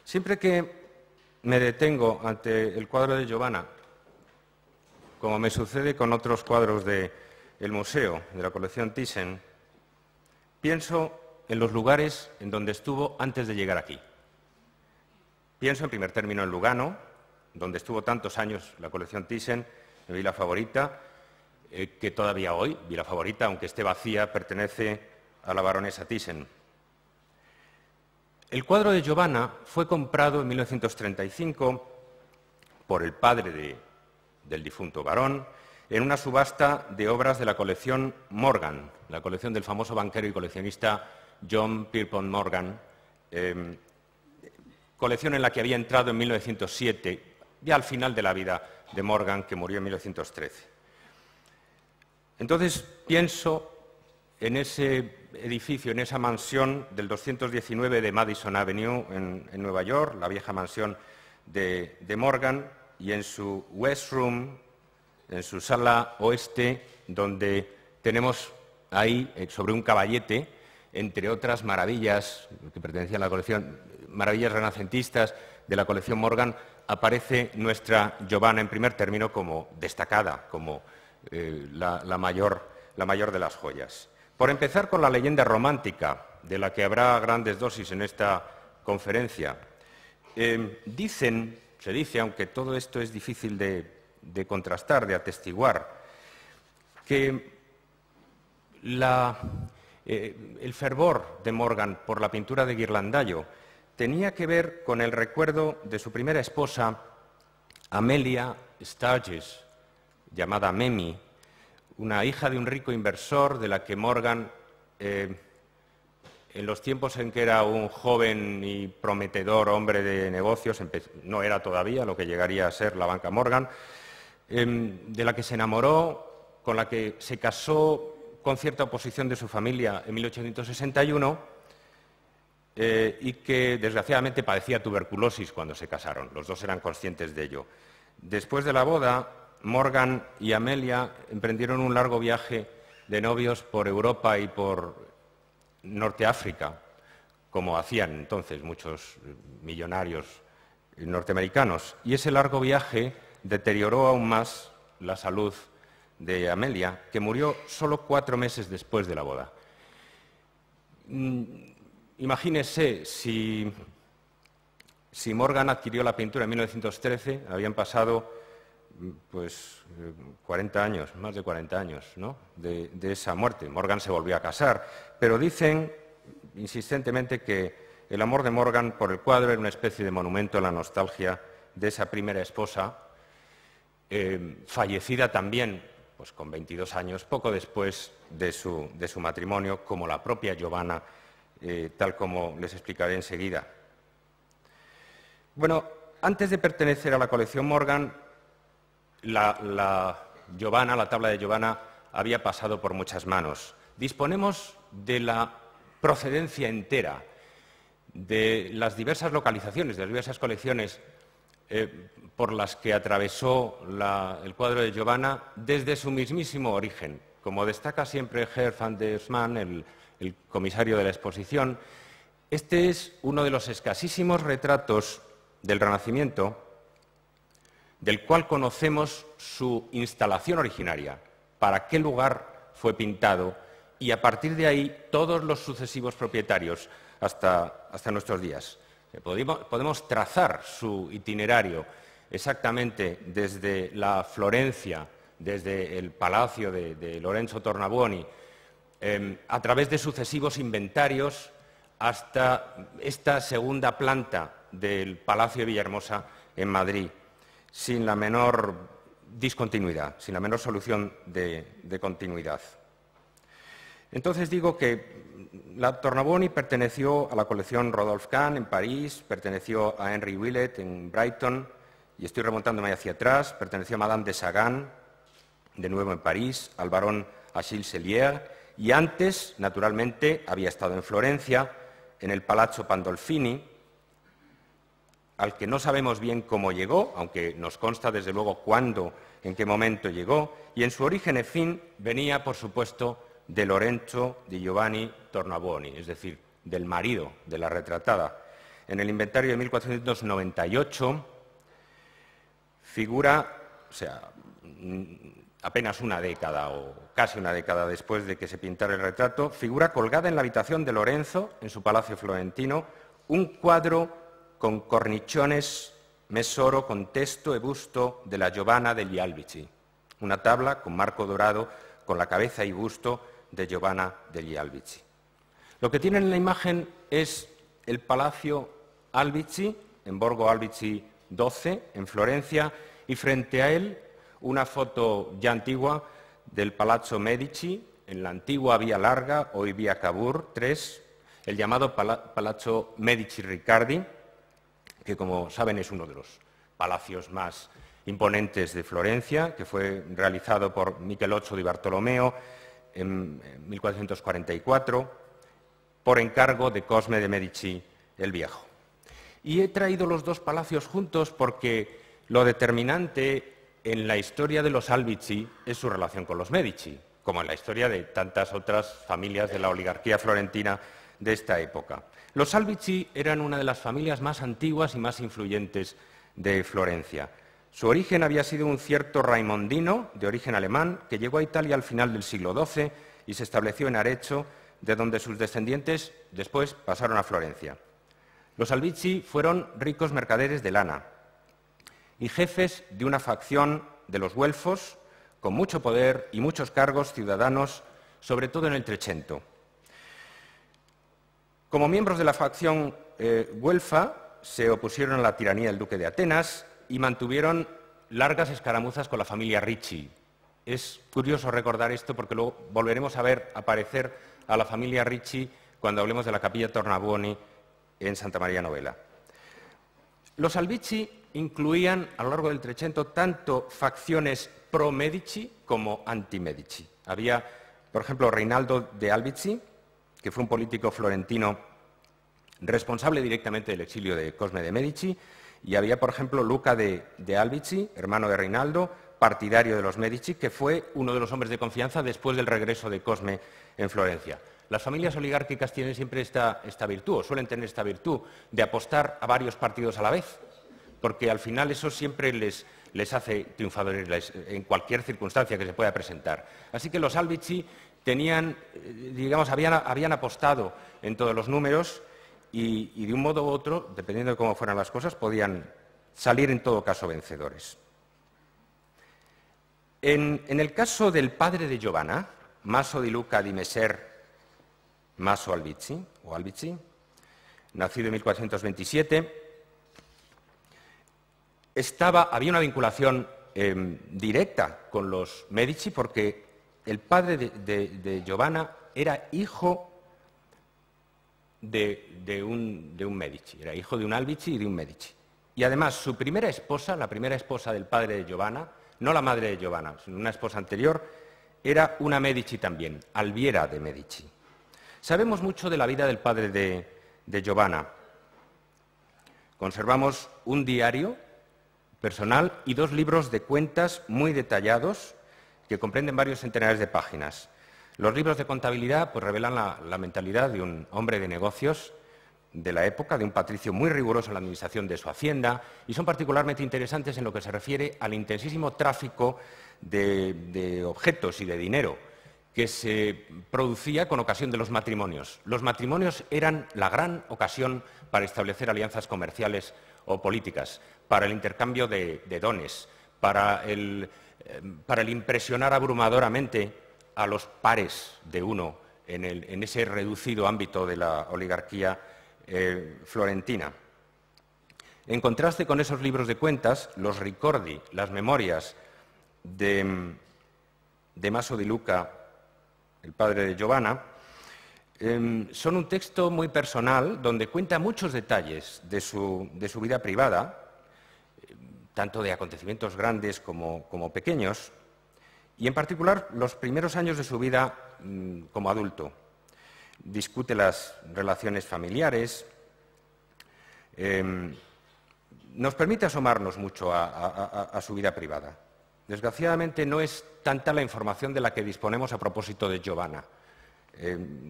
Siempre que me detengo ante el cuadro de Giovanna, como me sucede con otros cuadros del museo, de la colección Thyssen, pienso en los lugares en donde estuvo antes de llegar aquí. Pienso en primer término en Lugano, donde estuvo tantos años la colección Thyssen, en Vila Favorita, que todavía hoy, Vila Favorita, aunque esté vacía, pertenece a la baronesa Thyssen. El cuadro de Giovanna fue comprado en 1935 por el padre del difunto barón en una subasta de obras de la colección Morgan, la colección del famoso banquero y coleccionista John Pierpont Morgan, colección en la que había entrado en 1907, ya al final de la vida de Morgan, que murió en 1913. Entonces pienso en ese edificio, en esa mansión del 219 de Madison Avenue en Nueva York, la vieja mansión de Morgan, y en su West Room, en su sala oeste, donde tenemos ahí, sobre un caballete, entre otras maravillas que pertenecían a la colección, maravillas renacentistas de la colección Morgan, aparece nuestra Giovanna en primer término como destacada, como la mayor de las joyas. Por empezar con la leyenda romántica, de la que habrá grandes dosis en esta conferencia. Se dice, aunque todo esto es difícil de contrastar, de atestiguar, que el fervor de Morgan por la pintura de Ghirlandaio tenía que ver con el recuerdo de su primera esposa, Amelia Sturgis, llamada Memi, una hija de un rico inversor de la que Morgan, en los tiempos en que era un joven y prometedor hombre de negocios, no era todavía lo que llegaría a ser la banca Morgan, de la que se enamoró, con la que se casó con cierta oposición de su familia en 1861 y que desgraciadamente padecía tuberculosis cuando se casaron. Los dos eran conscientes de ello. Después de la boda, Morgan y Amelia emprendieron un largo viaje de novios por Europa y por Norteáfrica, como hacían entonces muchos millonarios norteamericanos. Y ese largo viaje deterioró aún más la salud de Amelia, que murió solo 4 meses después de la boda. Imagínese si Morgan adquirió la pintura en 1913, habían pasado pues 40 años, más de 40 años, ¿no?, de esa muerte. Morgan se volvió a casar, pero dicen insistentemente que el amor de Morgan por el cuadro era una especie de monumento a la nostalgia de esa primera esposa, fallecida también pues con 22 años, poco después de su matrimonio, como la propia Giovanna, tal como les explicaré enseguida. Bueno, antes de pertenecer a la colección Morgan, la Giovanna, la tabla de Giovanna, había pasado por muchas manos. Disponemos de la procedencia entera de las diversas localizaciones, de las diversas colecciones por las que atravesó el cuadro de Giovanna desde su mismísimo origen. Como destaca siempre Geert van der Smaan, el comisario de la exposición, este es uno de los escasísimos retratos del Renacimiento del cual conocemos su instalación originaria, para qué lugar fue pintado, y a partir de ahí todos los sucesivos propietarios hasta nuestros días. Podemos trazar su itinerario exactamente desde la Florencia, desde el palacio de Lorenzo Tornabuoni, a través de sucesivos inventarios hasta esta segunda planta del Palacio de Villahermosa en Madrid, sin la menor discontinuidad, sin la menor solución de continuidad. Entonces digo que la Tornabuoni perteneció a la colección Rodolphe Kahn en París, perteneció a Henry Willett en Brighton, y estoy remontándome hacia atrás, perteneció a Madame de Sagan, de nuevo en París, al barón Achille Sellier, y antes, naturalmente, había estado en Florencia, en el Palazzo Pandolfini, al que no sabemos bien cómo llegó, aunque nos consta desde luego cuándo, en qué momento llegó, y en su origen y fin venía, por supuesto, de Lorenzo di Giovanni Tornabuoni, es decir, del marido de la retratada. en el inventario de 1498 figura, o sea, apenas una década o casi una década después de que se pintara el retrato, figura colgada en la habitación de Lorenzo, en su palacio florentino, un cuadro con cornichones, mesoro con texto e busto de la Giovanna degli Albizzi, una tabla con marco dorado con la cabeza y busto de Giovanna degli Albizzi. Lo que tienen en la imagen es el Palacio Albizzi, en Borgo Albizzi 12, en Florencia, y frente a él una foto ya antigua del Palazzo Medici, en la antigua Vía Larga, hoy Vía Cavour 3, el llamado Palazzo Medici Riccardi, que como saben es uno de los palacios más imponentes de Florencia, que fue realizado por Michelozzo di Bartolomeo en 1444, por encargo de Cosme de Medici el Viejo. Y he traído los dos palacios juntos porque lo determinante en la historia de los Albizzi es su relación con los Medici, como en la historia de tantas otras familias de la oligarquía florentina de esta época. Los Albizzi eran una de las familias más antiguas y más influyentes de Florencia. Su origen había sido un cierto raimondino, de origen alemán, que llegó a Italia al final del siglo XII y se estableció en Arezzo, de donde sus descendientes después pasaron a Florencia. Los Albizzi fueron ricos mercaderes de lana y jefes de una facción de los güelfos con mucho poder y muchos cargos ciudadanos, sobre todo en el Trecento. Como miembros de la facción güelfa, se opusieron a la tiranía del duque de Atenas y mantuvieron largas escaramuzas con la familia Ricci. Es curioso recordar esto porque luego volveremos a ver aparecer a la familia Ricci cuando hablemos de la Capilla Tornabuoni en Santa María Novella. Los Albizzi incluían a lo largo del Trecento tanto facciones pro-Medici como anti-Medici. Había, por ejemplo, Reinaldo de Albizzi, que fue un político florentino responsable directamente del exilio de Cosme de Medici, y había, por ejemplo, Luca de Albizzi, hermano de Reinaldo, partidario de los Medici, que fue uno de los hombres de confianza después del regreso de Cosme en Florencia. Las familias oligárquicas tienen siempre esta virtud, o suelen tener esta virtud, de apostar a varios partidos a la vez, porque al final eso siempre les hace triunfadores en cualquier circunstancia que se pueda presentar. Así que los Albizzi tenían, digamos, habían apostado en todos los números y de un modo u otro, dependiendo de cómo fueran las cosas, podían salir en todo caso vencedores. En el caso del padre de Giovanna, Maso di Luca di Messer Maso Albizzi, o Albizzi, nacido en 1427, había una vinculación directa con los Medici porque el padre de Giovanna era hijo de un Medici, era hijo de un Albizzi y de un Medici. Y además su primera esposa, la primera esposa del padre de Giovanna, no la madre de Giovanna, sino una esposa anterior, era una Medici también, Alviera de Medici. Sabemos mucho de la vida del padre de Giovanna. Conservamos un diario personal y dos libros de cuentas muy detallados que comprenden varios centenares de páginas. Los libros de contabilidad pues, revelan la mentalidad de un hombre de negocios de la época, de un patricio muy riguroso en la administración de su hacienda, y son particularmente interesantes en lo que se refiere al intensísimo tráfico de objetos y de dinero que se producía con ocasión de los matrimonios. Los matrimonios eran la gran ocasión para establecer alianzas comerciales o políticas, para el intercambio de dones, para el impresionar abrumadoramente a los pares de uno en ese reducido ámbito de la oligarquía florentina. En contraste con esos libros de cuentas, los ricordi, las memorias de Maso di Luca, el padre de Giovanna, son un texto muy personal donde cuenta muchos detalles de su vida privada, tanto de acontecimientos grandes como pequeños, y en particular los primeros años de su vida como adulto. Discute las relaciones familiares, nos permite asomarnos mucho a su vida privada. Desgraciadamente no es tanta la información de la que disponemos a propósito de Giovanna.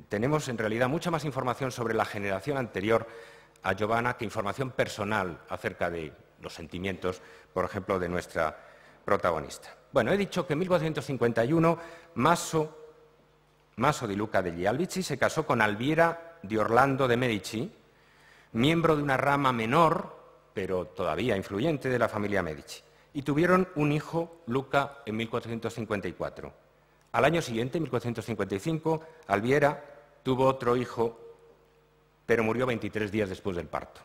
Tenemos en realidad mucha más información sobre la generación anterior a Giovanna que información personal acerca de los sentimientos, por ejemplo, de nuestra protagonista. Bueno, he dicho que en 1451 Maso di Luca degli Albizzi se casó con Alviera de Orlando de Medici, miembro de una rama menor, pero todavía influyente, de la familia Medici. Y tuvieron un hijo, Luca, en 1454. Al año siguiente, en 1455, Alviera tuvo otro hijo, pero murió 23 días después del parto.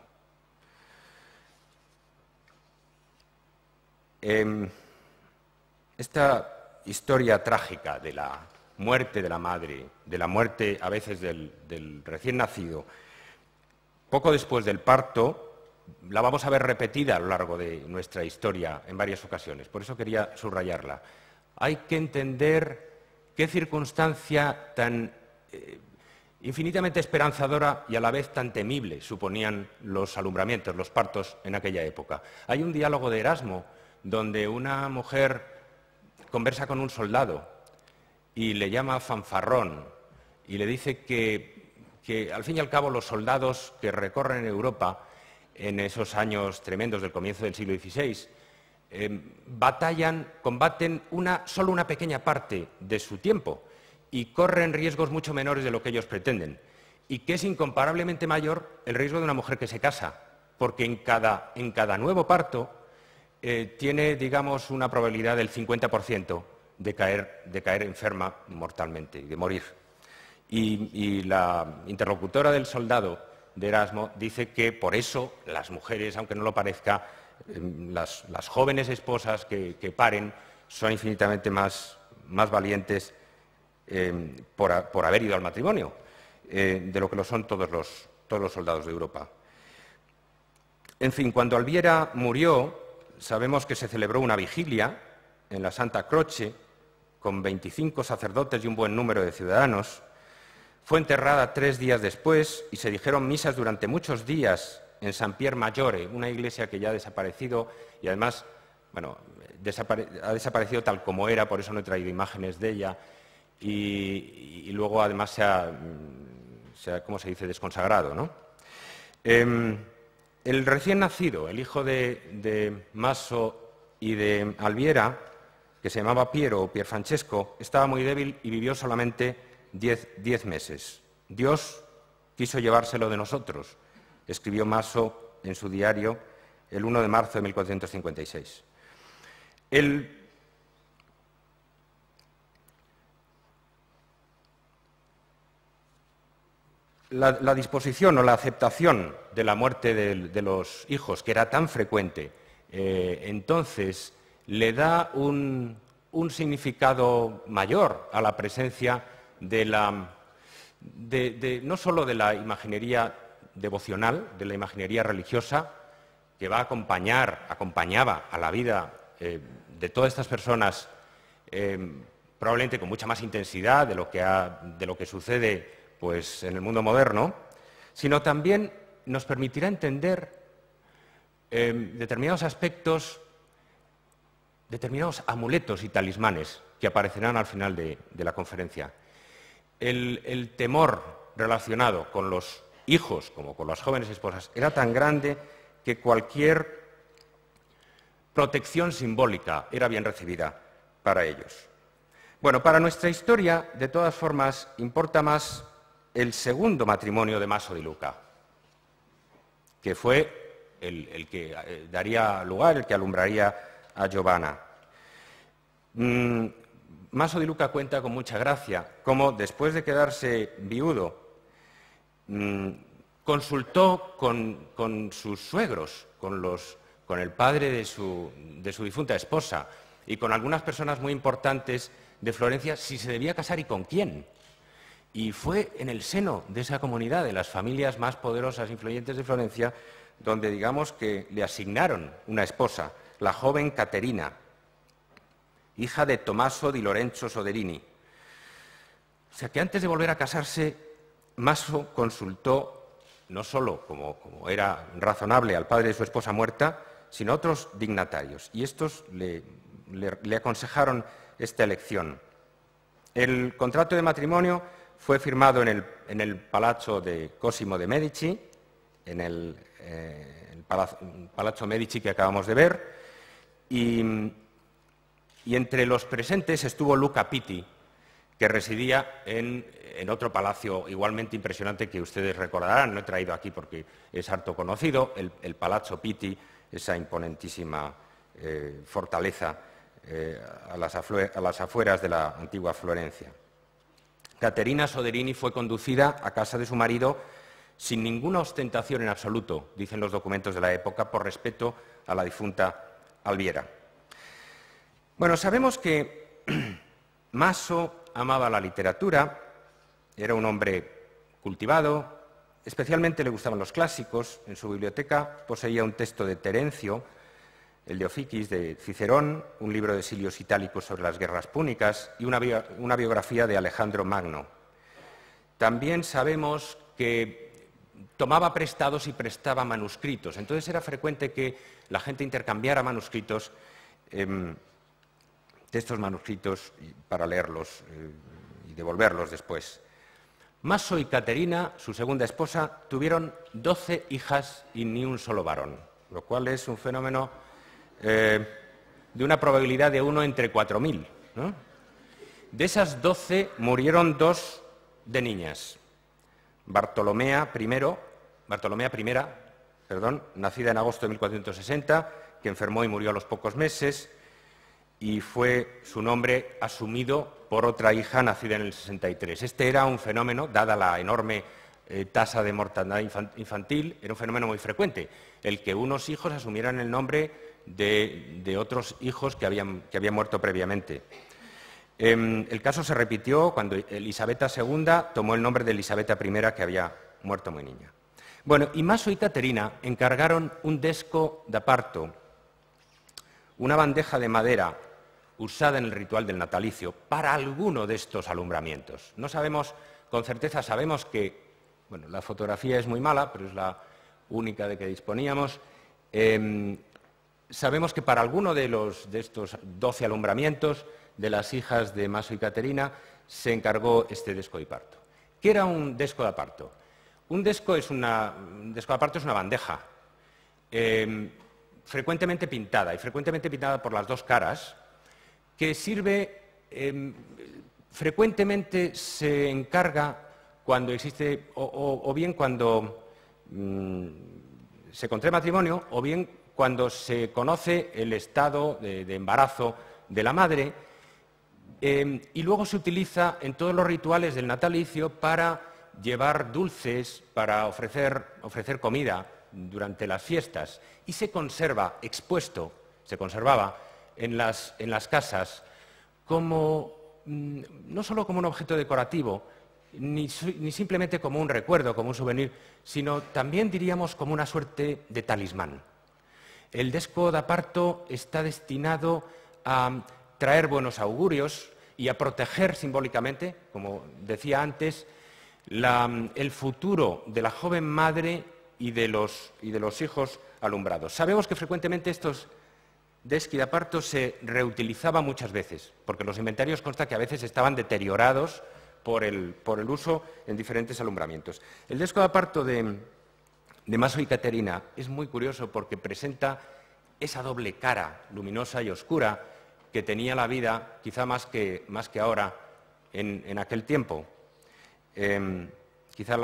Esta historia trágica de la muerte de la madre, de la muerte a veces del recién nacido, poco después del parto, la vamos a ver repetida a lo largo de nuestra historia en varias ocasiones. Por eso quería subrayarla. Hay que entender qué circunstancia tan infinitamente esperanzadora y a la vez tan temible suponían los alumbramientos, los partos en aquella época. Hay un diálogo de Erasmo donde una mujer conversa con un soldado y le llama fanfarrón y le dice que al fin y al cabo los soldados que recorren Europa en esos años tremendos del comienzo del siglo XVI combaten solo una pequeña parte de su tiempo y corren riesgos mucho menores de lo que ellos pretenden, y que es incomparablemente mayor el riesgo de una mujer que se casa, porque en cada nuevo parto tiene, digamos, una probabilidad del 50% de caer enferma mortalmente y de morir. Y la interlocutora del soldado de Erasmo dice que por eso las mujeres, aunque no lo parezca, las jóvenes esposas que paren son infinitamente más valientes por haber ido al matrimonio de lo que lo son todos los soldados de Europa. En fin, cuando Alviera murió, sabemos que se celebró una vigilia en la Santa Croce con 25 sacerdotes y un buen número de ciudadanos. Fue enterrada 3 días después y se dijeron misas durante muchos días en San Pier Maggiore, una iglesia que ya ha desaparecido y además, bueno, ha desaparecido tal como era, por eso no he traído imágenes de ella, y luego además se ha, ¿cómo se dice?, desconsagrado, ¿no? El recién nacido, el hijo de Maso y de Alviera, que se llamaba Piero o Pierfrancesco, estaba muy débil y vivió solamente 10 meses. Dios quiso llevárselo de nosotros, escribió Maso en su diario el 1 de marzo de 1456. La disposición o la aceptación de la muerte de los hijos, que era tan frecuente, entonces le da un significado mayor a la presencia no solo de la imaginería devocional, de la imaginería religiosa, que acompañaba a la vida de todas estas personas, probablemente con mucha más intensidad de lo que sucede pues, en el mundo moderno, sino también nos permitirá entender determinados aspectos, determinados amuletos y talismanes que aparecerán al final de la conferencia. El temor relacionado con los hijos, como con las jóvenes esposas, era tan grande que cualquier protección simbólica era bien recibida para ellos. Bueno, para nuestra historia, de todas formas, importa más el segundo matrimonio de Maso di Luca, que fue el que daría lugar, el que alumbraría a Giovanna. Maso di Luca cuenta con mucha gracia cómo, después de quedarse viudo, consultó con sus suegros, con el padre de su difunta esposa y con algunas personas muy importantes de Florencia si se debía casar y con quién. Y fue en el seno de esa comunidad, de las familias más poderosas e influyentes de Florencia, donde digamos que le asignaron una esposa, la joven Caterina, hija de Tommaso di Lorenzo Soderini. O sea que antes de volver a casarse, Maso consultó no solo, como era razonable, al padre de su esposa muerta, sino a otros dignatarios. Y estos le aconsejaron esta elección. El contrato de matrimonio fue firmado en el Palazzo de Cosimo de' Medici en el Palazzo Medici que acabamos de ver, y entre los presentes estuvo Luca Pitti, que residía en otro palacio igualmente impresionante que ustedes recordarán. No he traído aquí porque es harto conocido, el Palazzo Pitti, esa imponentísima fortaleza a las afueras de la antigua Florencia. Caterina Soderini fue conducida a casa de su marido sin ninguna ostentación en absoluto, dicen los documentos de la época, por respeto a la difunta Alviera. Bueno, sabemos que Maso amaba la literatura, era un hombre cultivado, especialmente le gustaban los clásicos. En su biblioteca poseía un texto de Terencio, el de Oficis de Cicerón, un libro de Silios Itálicos sobre las guerras púnicas y una biografía de Alejandro Magno. También sabemos que tomaba prestados y prestaba manuscritos. Entonces era frecuente que la gente intercambiara manuscritos, textos manuscritos, para leerlos y devolverlos después. Maso y Caterina, su segunda esposa, tuvieron 12 hijas y ni un solo varón, lo cual es un fenómeno de una probabilidad de 1 entre 4.000, ¿no? De esas 12 murieron 2 de niñas. Bartolomea I, nacida en agosto de 1460, que enfermó y murió a los pocos meses, y fue su nombre asumido por otra hija nacida en el 63. Este era un fenómeno, dada la enorme tasa de mortandad infantil, era un fenómeno muy frecuente, el que unos hijos asumieran el nombre de otros hijos que habían muerto previamente. El caso se repitió cuando Elisabetta II tomó el nombre de Elisabetta I, que había muerto muy niña. Bueno, y Maso y Caterina encargaron un desco da parto, una bandeja de madera usada en el ritual del natalicio para alguno de estos alumbramientos. No sabemos con certeza, sabemos que, bueno, la fotografía es muy mala, pero es la única de que disponíamos. Sabemos que para alguno de estos 12 alumbramientos de las hijas de Maso y Caterina se encargó este desco de parto. ¿Qué era un desco de parto? Un desco de parto es una bandeja, frecuentemente pintada, y frecuentemente pintada por las dos caras, que sirve, frecuentemente se encarga cuando existe, o bien cuando se contrae matrimonio, o bien cuando se conoce el estado de embarazo de la madre, y luego se utiliza en todos los rituales del natalicio para llevar dulces, para ofrecer comida durante las fiestas, y se conservaba en las casas no solo como un objeto decorativo, ni simplemente como un recuerdo, como un souvenir, sino también, diríamos, como una suerte de talismán. El desco da parto está destinado a traer buenos augurios y a proteger simbólicamente, como decía antes, el futuro de la joven madre y de los hijos alumbrados. Sabemos que frecuentemente estos deschi da parto se reutilizaban muchas veces, porque los inventarios consta que a veces estaban deteriorados por el uso en diferentes alumbramientos. El desco da parto de Maso y Caterina es muy curioso porque presenta esa doble cara luminosa y oscura que tenía la vida, quizá más que ahora, en aquel tiempo. Quizá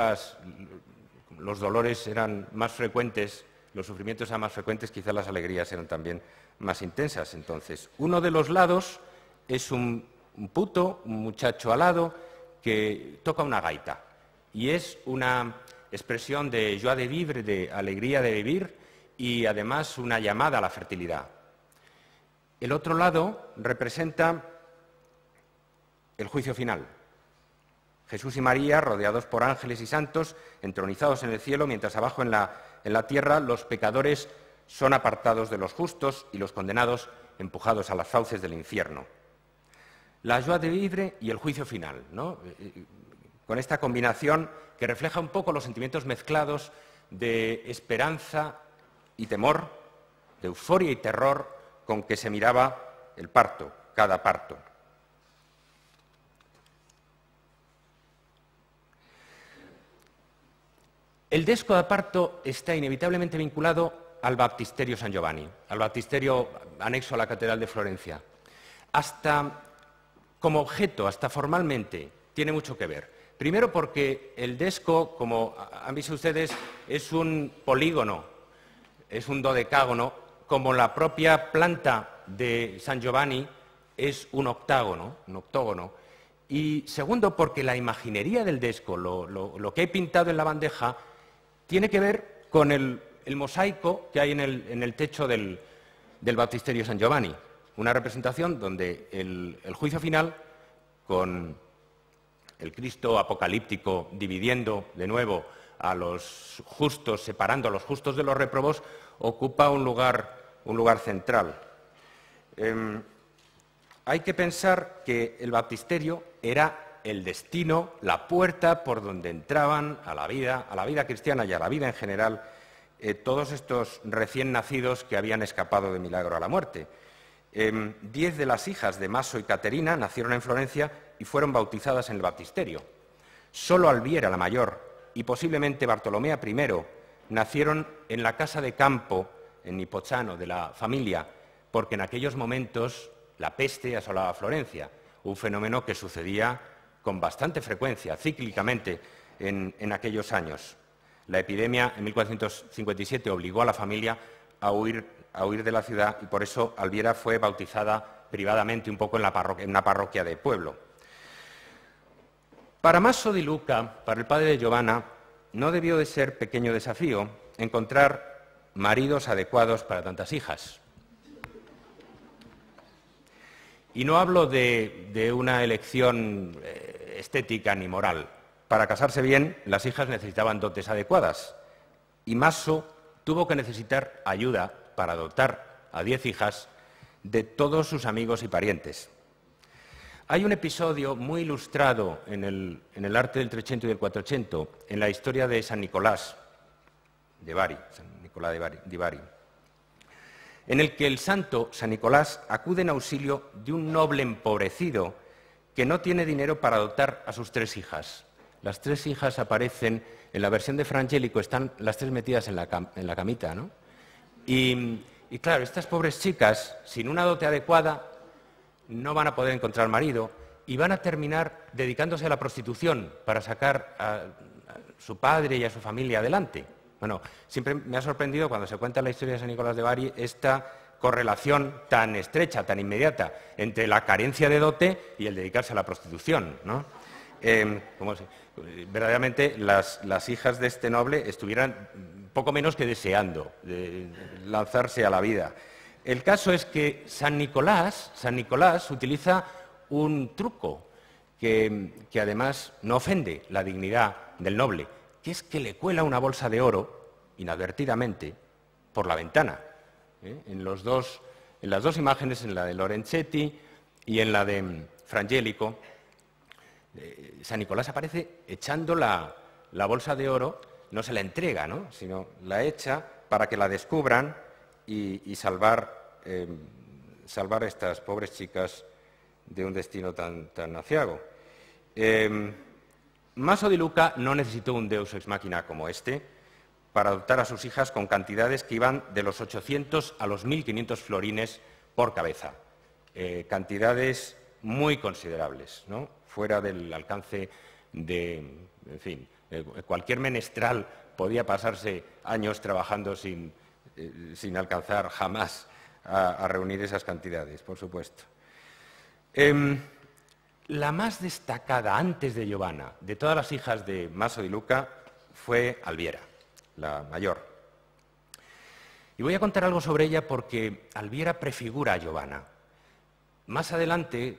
los dolores eran más frecuentes, los sufrimientos eran más frecuentes, quizá las alegrías eran también más intensas. Entonces, uno de los lados es un puto, un muchacho alado, que toca una gaita, y es una expresión de joie de vivre, de alegría de vivir, y además una llamada a la fertilidad. El otro lado representa el juicio final. Jesús y María, rodeados por ángeles y santos, entronizados en el cielo, mientras abajo en la tierra los pecadores son apartados de los justos y los condenados empujados a las fauces del infierno. La joie de vivre y el juicio final, ¿no? Con esta combinación que refleja un poco los sentimientos mezclados de esperanza y temor, de euforia y terror con que se miraba el parto, cada parto. El Desco da Parto está inevitablemente vinculado al Baptisterio San Giovanni, al baptisterio anexo a la Catedral de Florencia. Hasta como objeto, hasta formalmente, tiene mucho que ver. Primero porque el Desco, como han visto ustedes, es un polígono, es un dodecágono, como la propia planta de San Giovanni es un octógono. Y segundo, porque la imaginería del Desco, lo que he pintado en la bandeja, tiene que ver con el mosaico que hay en el techo del Baptisterio San Giovanni. Una representación donde el juicio final, con el Cristo apocalíptico dividiendo de nuevo a los justos, separando a los justos de los réprobos, ocupa un lugar central. Hay que pensar que el baptisterio era el destino, la puerta por donde entraban a la vida cristiana y a la vida en general, todos estos recién nacidos que habían escapado de milagro a la muerte. 10 de las hijas de Maso y Caterina nacieron en Florencia y fueron bautizadas en el baptisterio. Solo Albiera, la mayor, y posiblemente Bartolomea I, nacieron en la casa de campo, en Nipozzano, de la familia, porque en aquellos momentos la peste asolaba Florencia, un fenómeno que sucedía con bastante frecuencia, cíclicamente, en aquellos años. La epidemia en 1457 obligó a la familia a huir de la ciudad y por eso Albiera fue bautizada privadamente un poco en una parroquia de pueblo. Para Maso di Luca, para el padre de Giovanna, no debió de ser pequeño desafío encontrar maridos adecuados para tantas hijas. Y no hablo de una elección estética ni moral. Para casarse bien, las hijas necesitaban dotes adecuadas. Y Maso tuvo que necesitar ayuda para adoptar a 10 hijas de todos sus amigos y parientes. Hay un episodio muy ilustrado en el arte del Trecento y del Quattrocento, en la historia de San Nicolás de Bari, San Nicolás de Bari, en el que el santo San Nicolás acude en auxilio de un noble empobrecido que no tiene dinero para adoptar a sus 3 hijas. Las 3 hijas aparecen, en la versión de Fra Angelico, están las 3 metidas en la camita, ¿no? Y claro, estas pobres chicas, sin una dote adecuada, no van a poder encontrar marido y van a terminar dedicándose a la prostitución para sacar a su padre y a su familia adelante. Bueno, siempre me ha sorprendido cuando se cuenta la historia de San Nicolás de Bari esta correlación tan estrecha, tan inmediata, entre la carencia de dote y el dedicarse a la prostitución, ¿no? Como si verdaderamente las hijas de este noble estuvieran poco menos que deseando lanzarse a la vida. El caso es que San Nicolás utiliza un truco que además no ofende la dignidad del noble, que es que le cuela una bolsa de oro, inadvertidamente, por la ventana. En las dos imágenes, en la de Lorenzetti y en la de Fra Angelico, San Nicolás aparece echando la bolsa de oro, no se la entrega, ¿no?, sino la echa para que la descubran y salvar a estas pobres chicas de un destino tan aciago. Maso di Luca no necesitó un deus ex machina como este para adoptar a sus hijas con cantidades que iban de los 800 a los 1.500 florines por cabeza. Cantidades muy considerables, ¿no?, fuera del alcance de, en fin, cualquier menestral podía pasarse años trabajando sin alcanzar jamás a reunir esas cantidades, por supuesto. La más destacada antes de Giovanna, de todas las hijas de Maso di Luca, fue Albiera, la mayor. Y voy a contar algo sobre ella porque Albiera prefigura a Giovanna. Más adelante,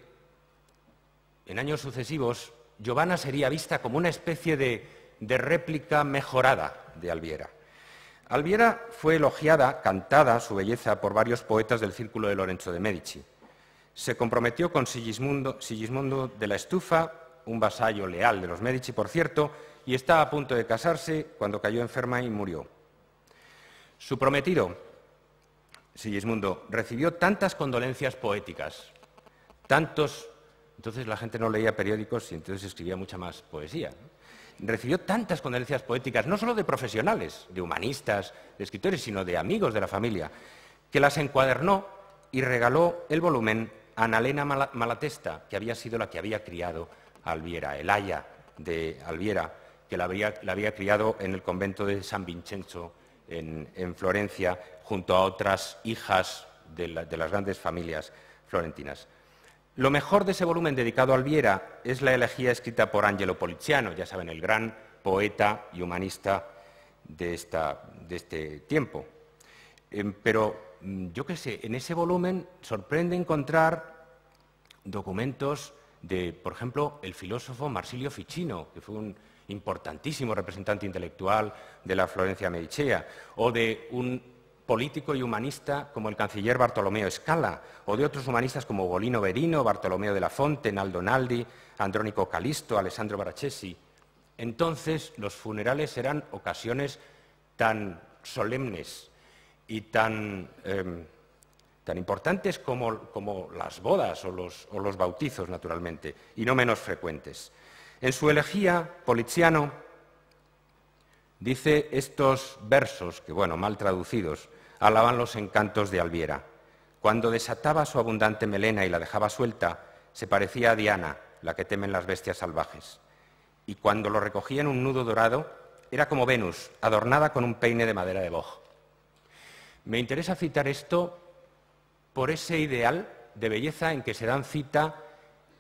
en años sucesivos, Giovanna sería vista como una especie de réplica mejorada de Albiera. Albiera fue elogiada, cantada su belleza por varios poetas del círculo de Lorenzo de Medici. Se comprometió con Sigismondo de la Estufa, un vasallo leal de los Medici, por cierto, y estaba a punto de casarse cuando cayó enferma y murió. Su prometido, Sigismundo, recibió tantas condolencias poéticas, entonces la gente no leía periódicos y entonces escribía mucha más poesía, ¿no?, recibió tantas condolencias poéticas, no solo de profesionales, de humanistas, de escritores, sino de amigos de la familia, que las encuadernó y regaló el volumen a Annalena Malatesta, que había sido la que había criado a Alviera, el aya de Alviera, que la había criado en el convento de San Vincenzo en Florencia, junto a otras hijas de las grandes familias florentinas. Lo mejor de ese volumen dedicado a Alviera es la elegía escrita por Angelo Poliziano, ya saben, el gran poeta y humanista de este tiempo. Pero, yo qué sé, en ese volumen sorprende encontrar documentos de, por ejemplo, el filósofo Marsilio Ficino, que fue un importantísimo representante intelectual de la Florencia medicea, o de un político y humanista como el canciller Bartolomeo Scala, o de otros humanistas como Ugolino Verino, Bartolomeo de la Fonte, Naldo Naldi, Andrónico Calisto, Alessandro Baracesi. Entonces, los funerales eran ocasiones tan solemnes y tan importantes como las bodas o los bautizos, naturalmente, y no menos frecuentes. En su elegía, Poliziano dice estos versos, que, bueno, mal traducidos, alaban los encantos de Alviera. Cuando desataba su abundante melena y la dejaba suelta, se parecía a Diana, la que temen las bestias salvajes. Y cuando lo recogía en un nudo dorado, era como Venus, adornada con un peine de madera de boj. Me interesa citar esto por ese ideal de belleza en que se dan cita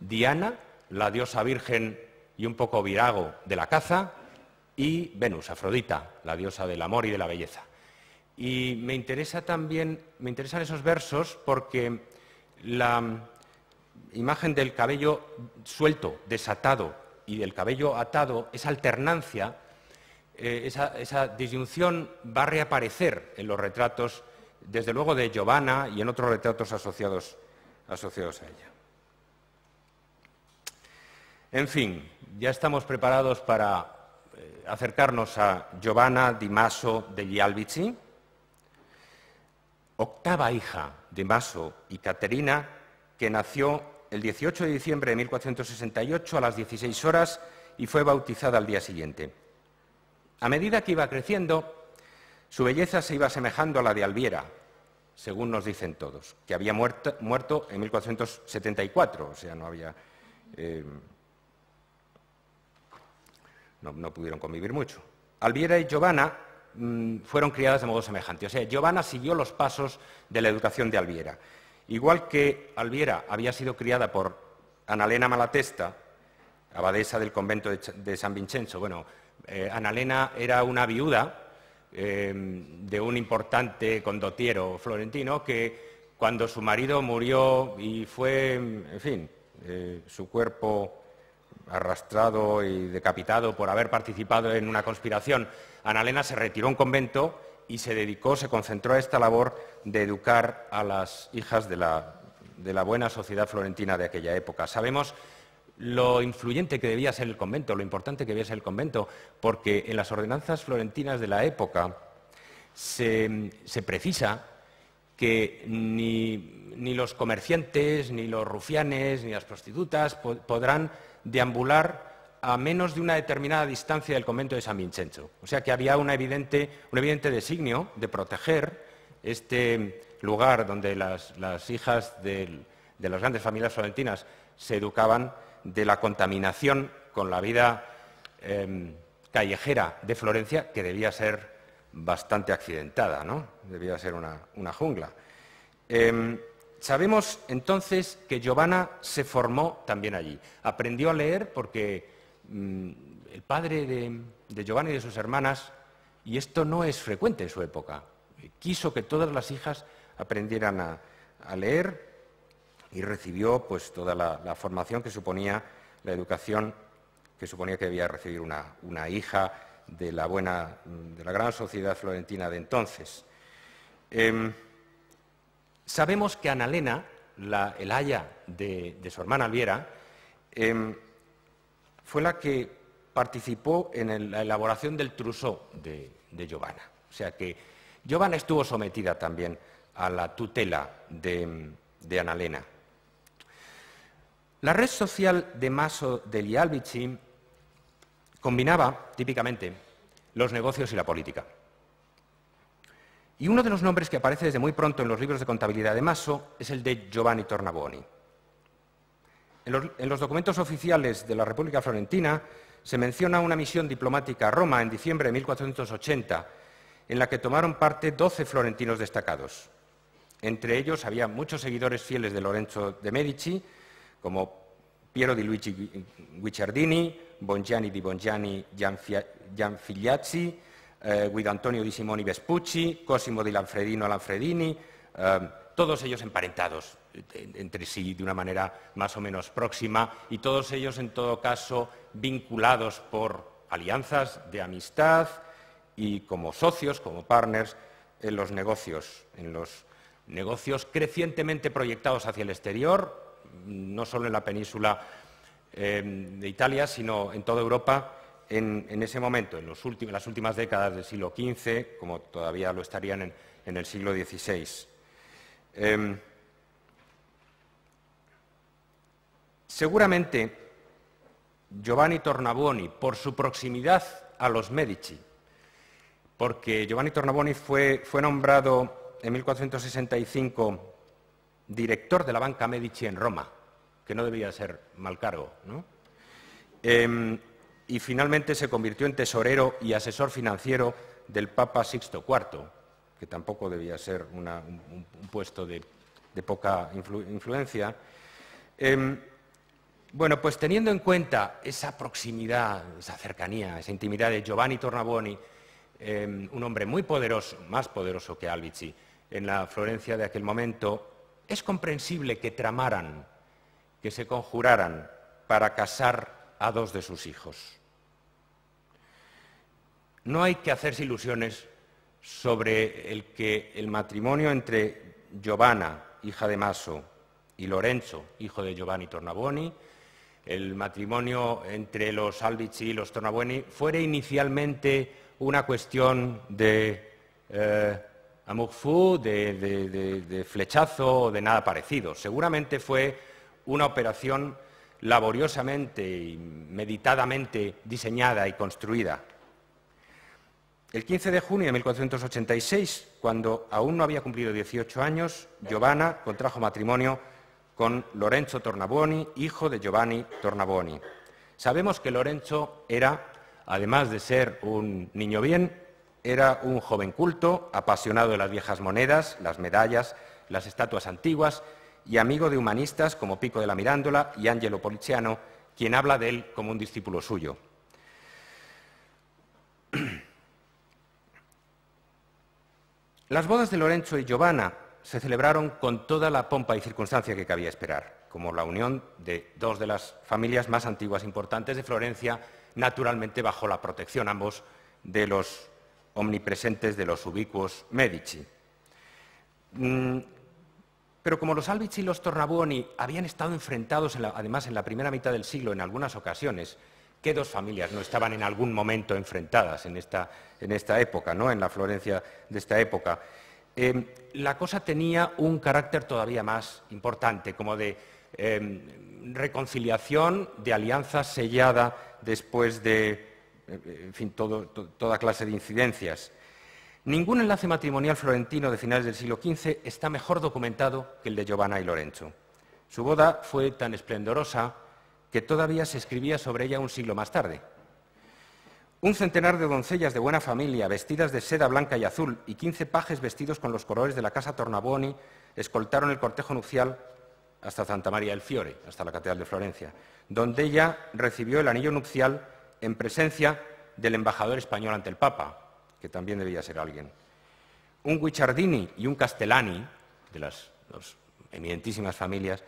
Diana, la diosa virgen y un poco virago de la caza, y Venus, Afrodita, la diosa del amor y de la belleza. Y me interesan esos versos porque la imagen del cabello suelto, desatado, y del cabello atado, esa alternancia, esa disyunción va a reaparecer en los retratos, desde luego de Giovanna y en otros retratos asociados a ella. En fin, ya estamos preparados para acercarnos a Giovanna di Maso degli Albizzi, octava hija de Maso y Caterina, que nació el 18 de diciembre de 1468 a las 16 horas y fue bautizada al día siguiente. A medida que iba creciendo, su belleza se iba asemejando a la de Alviera, según nos dicen todos, que había muerto en 1474, o sea, no había... No pudieron convivir mucho. Alviera y Giovanna fueron criadas de modo semejante. O sea, Giovanna siguió los pasos de la educación de Alviera. Igual que Alviera había sido criada por Annalena Malatesta, abadesa del convento de San Vincenzo. Bueno, Annalena era una viuda de un importante condottiero florentino que, cuando su marido murió y fue, en fin, su cuerpo arrastrado y decapitado por haber participado en una conspiración, Annalena se retiró a un convento y se concentró a esta labor de educar a las hijas de la buena sociedad florentina de aquella época. Sabemos lo influyente que debía ser el convento, lo importante que debía ser el convento, porque en las ordenanzas florentinas de la época se precisa que ni los comerciantes, ni los rufianes, ni las prostitutas podrán deambular a menos de una determinada distancia del convento de San Vincenzo. O sea que había un evidente designio de proteger este lugar donde las hijas de las grandes familias florentinas se educaban de la contaminación con la vida callejera de Florencia, que debía ser bastante accidentada, ¿no? Debía ser una jungla. Sabemos entonces que Giovanna se formó también allí. Aprendió a leer porque el padre de Giovanna y de sus hermanas, y esto no es frecuente en su época, quiso que todas las hijas aprendieran a leer y recibió pues toda la formación que suponía, la educación que suponía que debía recibir una hija de la gran sociedad florentina de entonces. Sabemos que Annalena, el aya de su hermana Alviera, fue la que participó en la elaboración del trousseau de Giovanna. O sea que Giovanna estuvo sometida también a la tutela de Annalena. La red social de Maso degli Albizzi combinaba típicamente los negocios y la política. Y uno de los nombres que aparece desde muy pronto en los libros de contabilidad de Maso es el de Giovanni Tornabuoni. En los documentos oficiales de la República Florentina se menciona una misión diplomática a Roma en diciembre de 1480, en la que tomaron parte 12 florentinos destacados. Entre ellos había muchos seguidores fieles de Lorenzo de Medici, como Piero di Luigi Guicciardini, Bongianni di Bongianni Gianfigliazzi, Guido Antonio di Simoni Vespucci, Cosimo di Lanfredino Lanfredini, todos ellos emparentados entre sí de una manera más o menos próxima y todos ellos, en todo caso, vinculados por alianzas de amistad y como socios, como partners en los negocios crecientemente proyectados hacia el exterior, no solo en la península de Italia, sino en toda Europa en ese momento, en las últimas décadas del siglo XV, como todavía lo estarían en el siglo XVI. Seguramente Giovanni Tornabuoni, por su proximidad a los Medici, porque Giovanni Tornabuoni fue nombrado en 1465 director de la Banca Medici en Roma, que no debía ser mal cargo, ¿no? Y finalmente se convirtió en tesorero y asesor financiero del Papa Sixto IV, que tampoco debía ser un puesto de poca influencia. Bueno, pues teniendo en cuenta esa proximidad, esa cercanía, esa intimidad de Giovanni Tornabuoni, un hombre muy poderoso, más poderoso que Albizzi, en la Florencia de aquel momento, es comprensible que tramaran, que se conjuraran para casar a dos de sus hijos. No hay que hacerse ilusiones sobre el que el matrimonio entre Giovanna, hija de Maso, y Lorenzo, hijo de Giovanni Tornabuoni, el matrimonio entre los Albizzi y los Tornabuoni, fuera inicialmente una cuestión de amour fou, de flechazo o de nada parecido. Seguramente fue una operación laboriosamente y meditadamente diseñada y construida. El 15 de junio de 1486, cuando aún no había cumplido 18 años, Giovanna contrajo matrimonio con Lorenzo Tornabuoni, hijo de Giovanni Tornabuoni. Sabemos que Lorenzo era, además de ser un niño bien, era un joven culto, apasionado de las viejas monedas, las medallas, las estatuas antiguas y amigo de humanistas como Pico de la Mirandola y Angelo Poliziano, quien habla de él como un discípulo suyo. Las bodas de Lorenzo y Giovanna se celebraron con toda la pompa y circunstancia que cabía esperar, como la unión de dos de las familias más antiguas e importantes de Florencia, naturalmente bajo la protección ambos de los omnipresentes, de los ubicuos Medici. Pero como los Albizzi y los Tornabuoni habían estado enfrentados, además en la primera mitad del siglo, en algunas ocasiones, ¿qué dos familias no estaban en algún momento enfrentadas en esta época, ¿no? En la Florencia de esta época? La cosa tenía un carácter todavía más importante, como de reconciliación, de alianza sellada después de, en fin, toda clase de incidencias. Ningún enlace matrimonial florentino de finales del siglo XV está mejor documentado que el de Giovanna y Lorenzo. Su boda fue tan esplendorosa que todavía se escribía sobre ella un siglo más tarde. Un centenar de doncellas de buena familia, vestidas de seda blanca y azul, y 15 pajes vestidos con los colores de la casa Tornabuoni, escoltaron el cortejo nupcial hasta Santa María del Fiore, hasta la Catedral de Florencia, donde ella recibió el anillo nupcial en presencia del embajador español ante el Papa, que también debía ser alguien. Un Guicciardini y un Castellani, de las dos eminentísimas familias,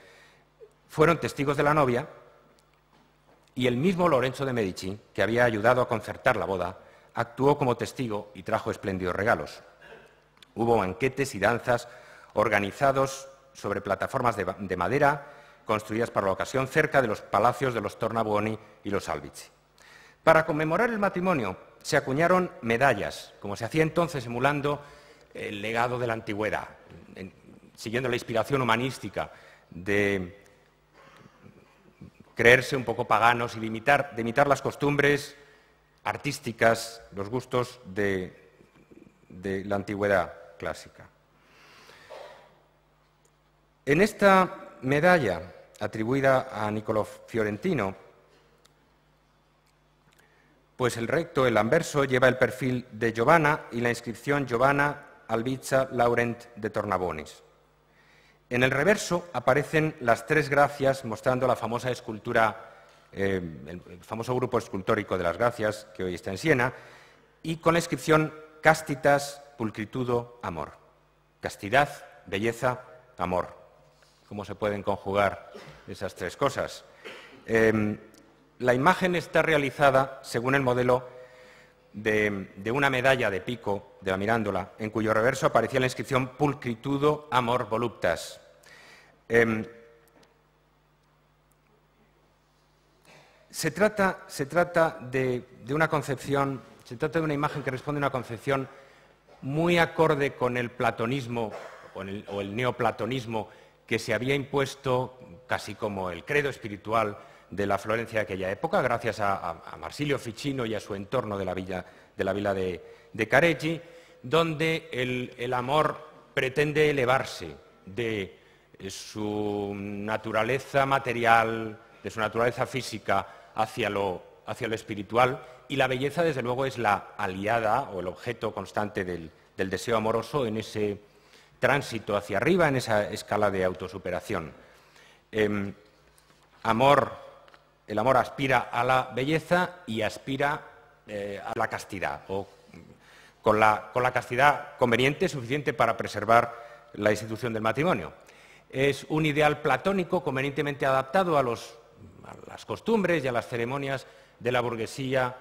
fueron testigos de la novia, y el mismo Lorenzo de Medici, que había ayudado a concertar la boda, actuó como testigo y trajo espléndidos regalos. Hubo banquetes y danzas organizados sobre plataformas de madera construidas para la ocasión cerca de los palacios de los Tornabuoni y los Albizzi. Para conmemorar el matrimonio se acuñaron medallas, como se hacía entonces emulando el legado de la antigüedad, siguiendo la inspiración humanística de creerse un poco paganos y de imitar las costumbres artísticas, los gustos de la antigüedad clásica. En esta medalla atribuida a Niccolò Fiorentino, pues el recto, el anverso, lleva el perfil de Giovanna y la inscripción Giovanna Albizia Laurent de Tornabonis. En el reverso aparecen las tres gracias, mostrando la famosa escultura, el famoso grupo escultórico de las gracias, que hoy está en Siena, y con la inscripción Castitas, Pulcritudo, Amor. Castidad, belleza, amor. ¿Cómo se pueden conjugar esas tres cosas? La imagen está realizada según el modelo de una medalla de pico de la Mirandola, en cuyo reverso aparecía la inscripción Pulcritudo Amor Voluptas. Se trata de una concepción, se trata de una imagen que responde a una concepción muy acorde con el platonismo o el neoplatonismo que se había impuesto casi como el credo espiritual de la Florencia de aquella época, gracias a Marsilio Ficino y a su entorno de la villa de Careggi, donde el amor pretende elevarse de su naturaleza material, de su naturaleza física hacia lo espiritual, y la belleza, desde luego, es la aliada o el objeto constante del deseo amoroso en ese tránsito hacia arriba, en esa escala de autosuperación. El amor aspira a la belleza y aspira a la castidad, o con la castidad conveniente, suficiente para preservar la institución del matrimonio. Es un ideal platónico convenientemente adaptado a las costumbres y a las ceremonias de la burguesía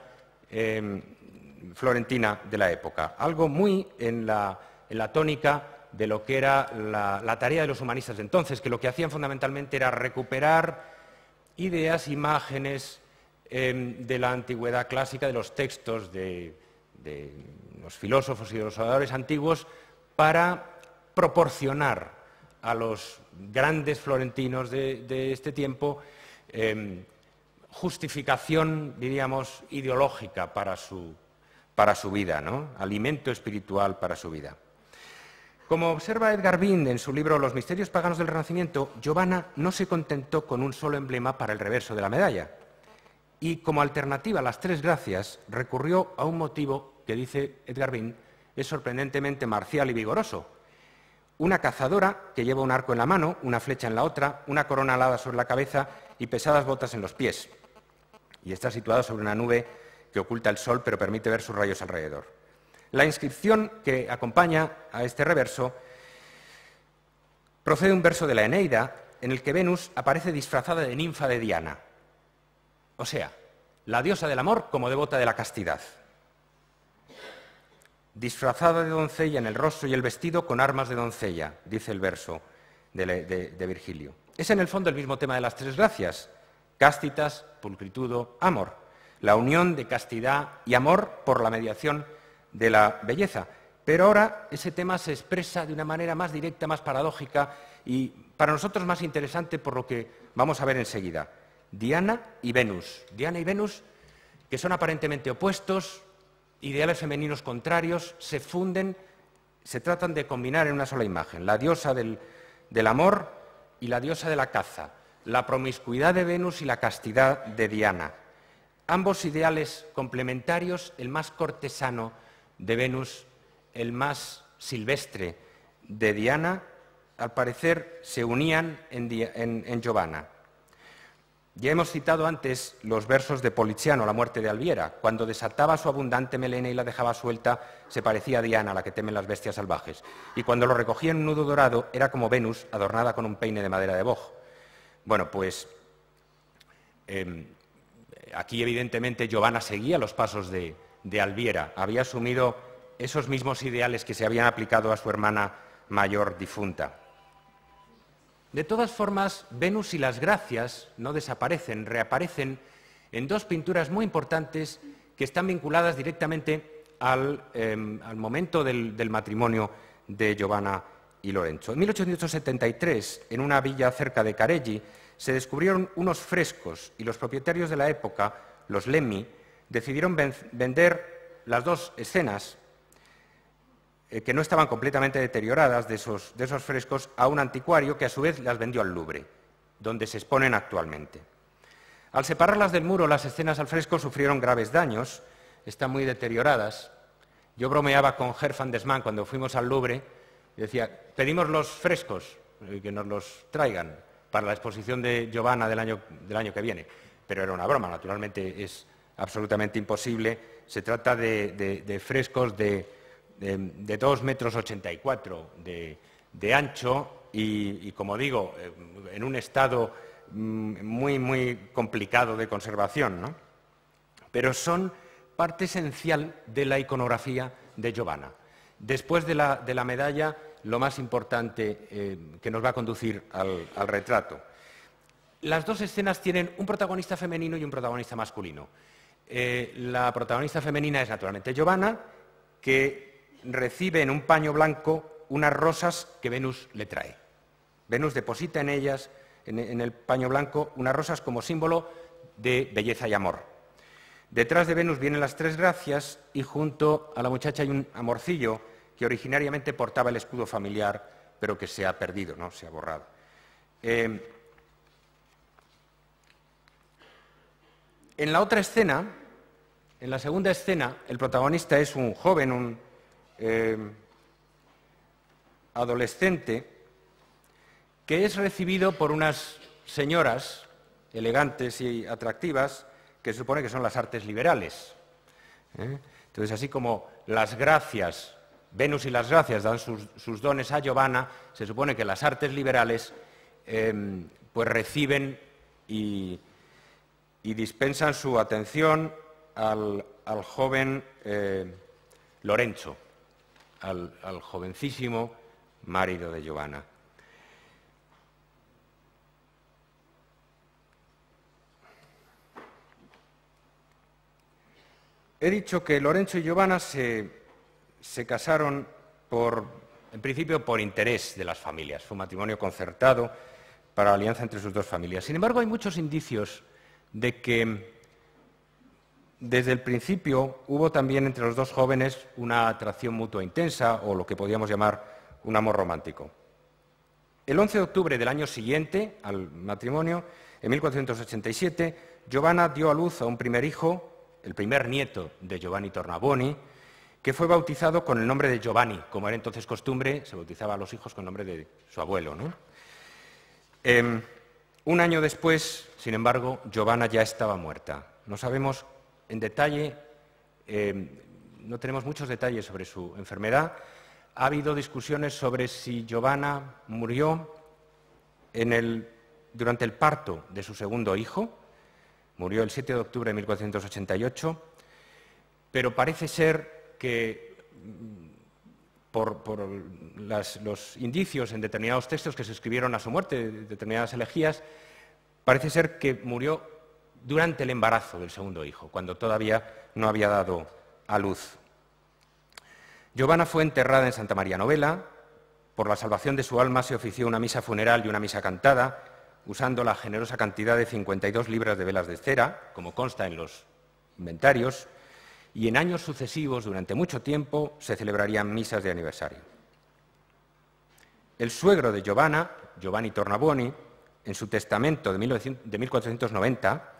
florentina de la época. Algo muy en la tónica de lo que era la tarea de los humanistas de entonces, que lo que hacían fundamentalmente era recuperar ideas, imágenes de la antigüedad clásica, de los textos de los filósofos y de los oradores antiguos, para proporcionar a los grandes florentinos de este tiempo justificación, diríamos, ideológica para su vida, ¿no? Alimento espiritual para su vida. Como observa Edgar Bind en su libro Los misterios paganos del Renacimiento, Giovanna no se contentó con un solo emblema para el reverso de la medalla y, como alternativa a las tres gracias, recurrió a un motivo que, dice Edgar Bind, es sorprendentemente marcial y vigoroso. Una cazadora que lleva un arco en la mano, una flecha en la otra, una corona alada sobre la cabeza y pesadas botas en los pies. Y está situada sobre una nube que oculta el sol pero permite ver sus rayos alrededor. La inscripción que acompaña a este reverso procede de un verso de la Eneida en el que Venus aparece disfrazada de ninfa de Diana, o sea, la diosa del amor como devota de la castidad. Disfrazada de doncella en el rostro y el vestido con armas de doncella, dice el verso de Virgilio. Es en el fondo el mismo tema de las tres gracias, castitas, pulcritudo, amor, la unión de castidad y amor por la mediación de la belleza. Pero ahora ese tema se expresa de una manera más directa, más paradójica y para nosotros más interesante por lo que vamos a ver enseguida. Diana y Venus, que son aparentemente opuestos, ideales femeninos contrarios, se funden, se tratan de combinar en una sola imagen, la diosa del amor y la diosa de la caza, la promiscuidad de Venus y la castidad de Diana. Ambos ideales complementarios, el más cortesano de Venus, el más silvestre de Diana, al parecer se unían en Giovanna. Ya hemos citado antes los versos de Poliziano, La muerte de Alviera. Cuando desataba su abundante melena y la dejaba suelta, se parecía a Diana, la que temen las bestias salvajes. Y cuando lo recogía en un nudo dorado, era como Venus, adornada con un peine de madera de boj. Bueno, pues aquí evidentemente Giovanna seguía los pasos de Alviera. Había asumido esos mismos ideales que se habían aplicado a su hermana mayor difunta. De todas formas, Venus y las gracias no desaparecen, reaparecen en dos pinturas muy importantes que están vinculadas directamente al momento del matrimonio de Giovanna y Lorenzo. En 1873, en una villa cerca de Careggi, se descubrieron unos frescos y los propietarios de la época, los Lemmi, decidieron vender las dos escenas que no estaban completamente deterioradas de esos frescos a un anticuario que a su vez las vendió al Louvre, donde se exponen actualmente. Al separarlas del muro, las escenas al fresco sufrieron graves daños, están muy deterioradas. Yo bromeaba con Ger van Desman cuando fuimos al Louvre y decía, pedimos los frescos, que nos los traigan para la exposición de Giovanna del año que viene. Pero era una broma, naturalmente es absolutamente imposible. Se trata de frescos de 2,84 m de ancho y, como digo, en un estado muy, muy complicado de conservación, ¿no? Pero son parte esencial de la iconografía de Giovanna. Después de la medalla, lo más importante que nos va a conducir al retrato. Las dos escenas tienen un protagonista femenino y un protagonista masculino. La protagonista femenina es naturalmente Giovanna, que recibe en un paño blanco unas rosas que Venus le trae. Venus deposita en ellas, en el paño blanco, unas rosas como símbolo de belleza y amor. Detrás de Venus vienen las tres gracias y junto a la muchacha hay un amorcillo que originariamente portaba el escudo familiar, pero que se ha perdido, ¿no? Se ha borrado. En la otra escena, en la segunda escena, el protagonista es un joven, un adolescente, que es recibido por unas señoras elegantes y atractivas que se supone que son las artes liberales. Entonces, así como las gracias, Venus y las gracias dan sus dones a Giovanna, se supone que las artes liberales pues reciben y dispensan su atención al joven Lorenzo, al jovencísimo marido de Giovanna. He dicho que Lorenzo y Giovanna se casaron en principio por interés de las familias. Fue un matrimonio concertado para la alianza entre sus dos familias. Sin embargo, hay muchos indicios de que desde el principio hubo también entre los dos jóvenes una atracción mutua intensa o lo que podríamos llamar un amor romántico. El 11 de octubre del año siguiente al matrimonio, en 1487, Giovanna dio a luz a un primer hijo, el primer nieto de Giovanni Tornabuoni, que fue bautizado con el nombre de Giovanni. Como era entonces costumbre, se bautizaba a los hijos con el nombre de su abuelo, ¿no? Un año después, sin embargo, Giovanna ya estaba muerta. No sabemos en detalle, no tenemos muchos detalles sobre su enfermedad. Ha habido discusiones sobre si Giovanna murió durante el parto de su segundo hijo. Murió el 7 de octubre de 1488, pero parece ser que por los indicios en determinados textos que se escribieron a su muerte, determinadas elegías, parece ser que murió durante el embarazo del segundo hijo, cuando todavía no había dado a luz. Giovanna fue enterrada en Santa María Novella. Por la salvación de su alma se ofició una misa funeral y una misa cantada, usando la generosa cantidad de 52 libras de velas de cera, como consta en los inventarios, y en años sucesivos, durante mucho tiempo, se celebrarían misas de aniversario. El suegro de Giovanna, Giovanni Tornabuoni, en su testamento de 1490,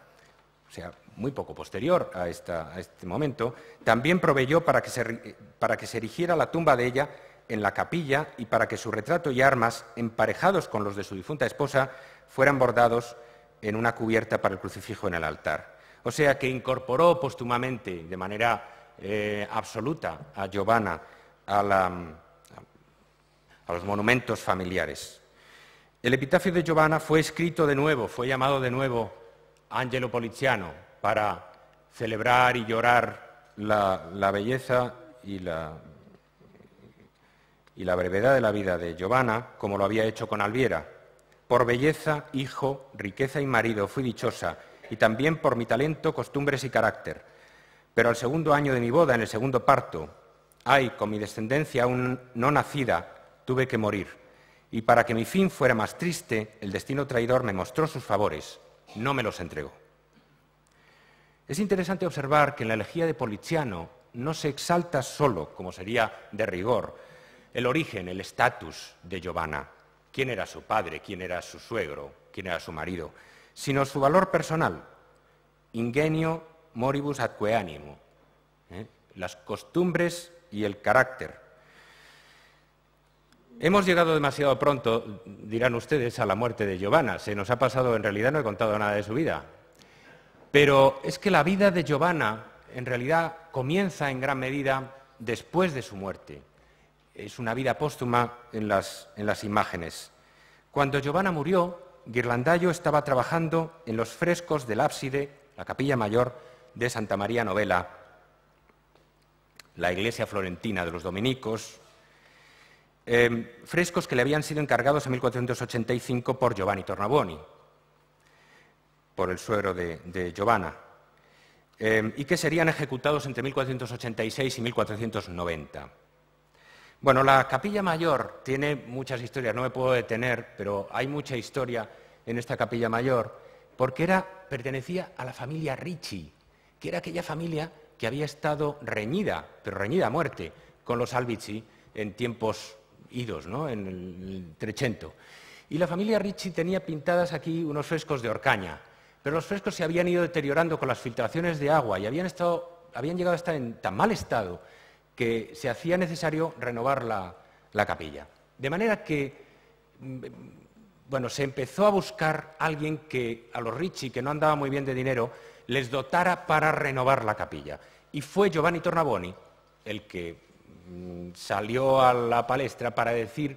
o sea, muy poco posterior a este momento, también proveyó para que se erigiera la tumba de ella en la capilla y para que su retrato y armas, emparejados con los de su difunta esposa, fueran bordados en una cubierta para el crucifijo en el altar. O sea que incorporó póstumamente, de manera absoluta, a Giovanna a los monumentos familiares. El epitafio de Giovanna fue escrito de nuevo, fue llamado de nuevo Angelo Poliziano, para celebrar y llorar la belleza y la brevedad de la vida de Giovanna, como lo había hecho con Alviera. Por belleza, hijo, riqueza y marido fui dichosa, y también por mi talento, costumbres y carácter. Pero al segundo año de mi boda, en el segundo parto, ay, con mi descendencia aún no nacida, tuve que morir. Y para que mi fin fuera más triste, el destino traidor me mostró sus favores, no me los entregó. Es interesante observar que en la elegía de Poliziano no se exalta solo, como sería de rigor, el origen, el estatus de Giovanna, quién era su padre, quién era su suegro, quién era su marido, sino su valor personal, ingenio moribus atque animo, las costumbres y el carácter. Hemos llegado demasiado pronto, dirán ustedes, a la muerte de Giovanna. Se nos ha pasado, en realidad no he contado nada de su vida. Pero es que la vida de Giovanna, en realidad, comienza en gran medida después de su muerte. Es una vida póstuma en las imágenes. Cuando Giovanna murió, Ghirlandaio estaba trabajando en los frescos del ábside, la capilla mayor de Santa María Novella, la iglesia florentina de los dominicos, frescos que le habían sido encargados en 1485 por Giovanni Tornabuoni, por el suegro de Giovanna, y que serían ejecutados entre 1486 y 1490. Bueno, la capilla mayor tiene muchas historias, no me puedo detener, pero hay mucha historia en esta capilla mayor, porque pertenecía a la familia Ricci, que era aquella familia que había estado reñida, pero reñida a muerte, con los Albizzi en tiempos idos, ¿no?, en el Trecento. Y la familia Ricci tenía pintadas aquí unos frescos de Orcaña, pero los frescos se habían ido deteriorando con las filtraciones de agua y habían llegado a estar en tan mal estado que se hacía necesario renovar la capilla. De manera que, bueno, se empezó a buscar alguien que a los Ricci, que no andaba muy bien de dinero, les dotara para renovar la capilla. Y fue Giovanni Tornabuoni el que salió a la palestra para decir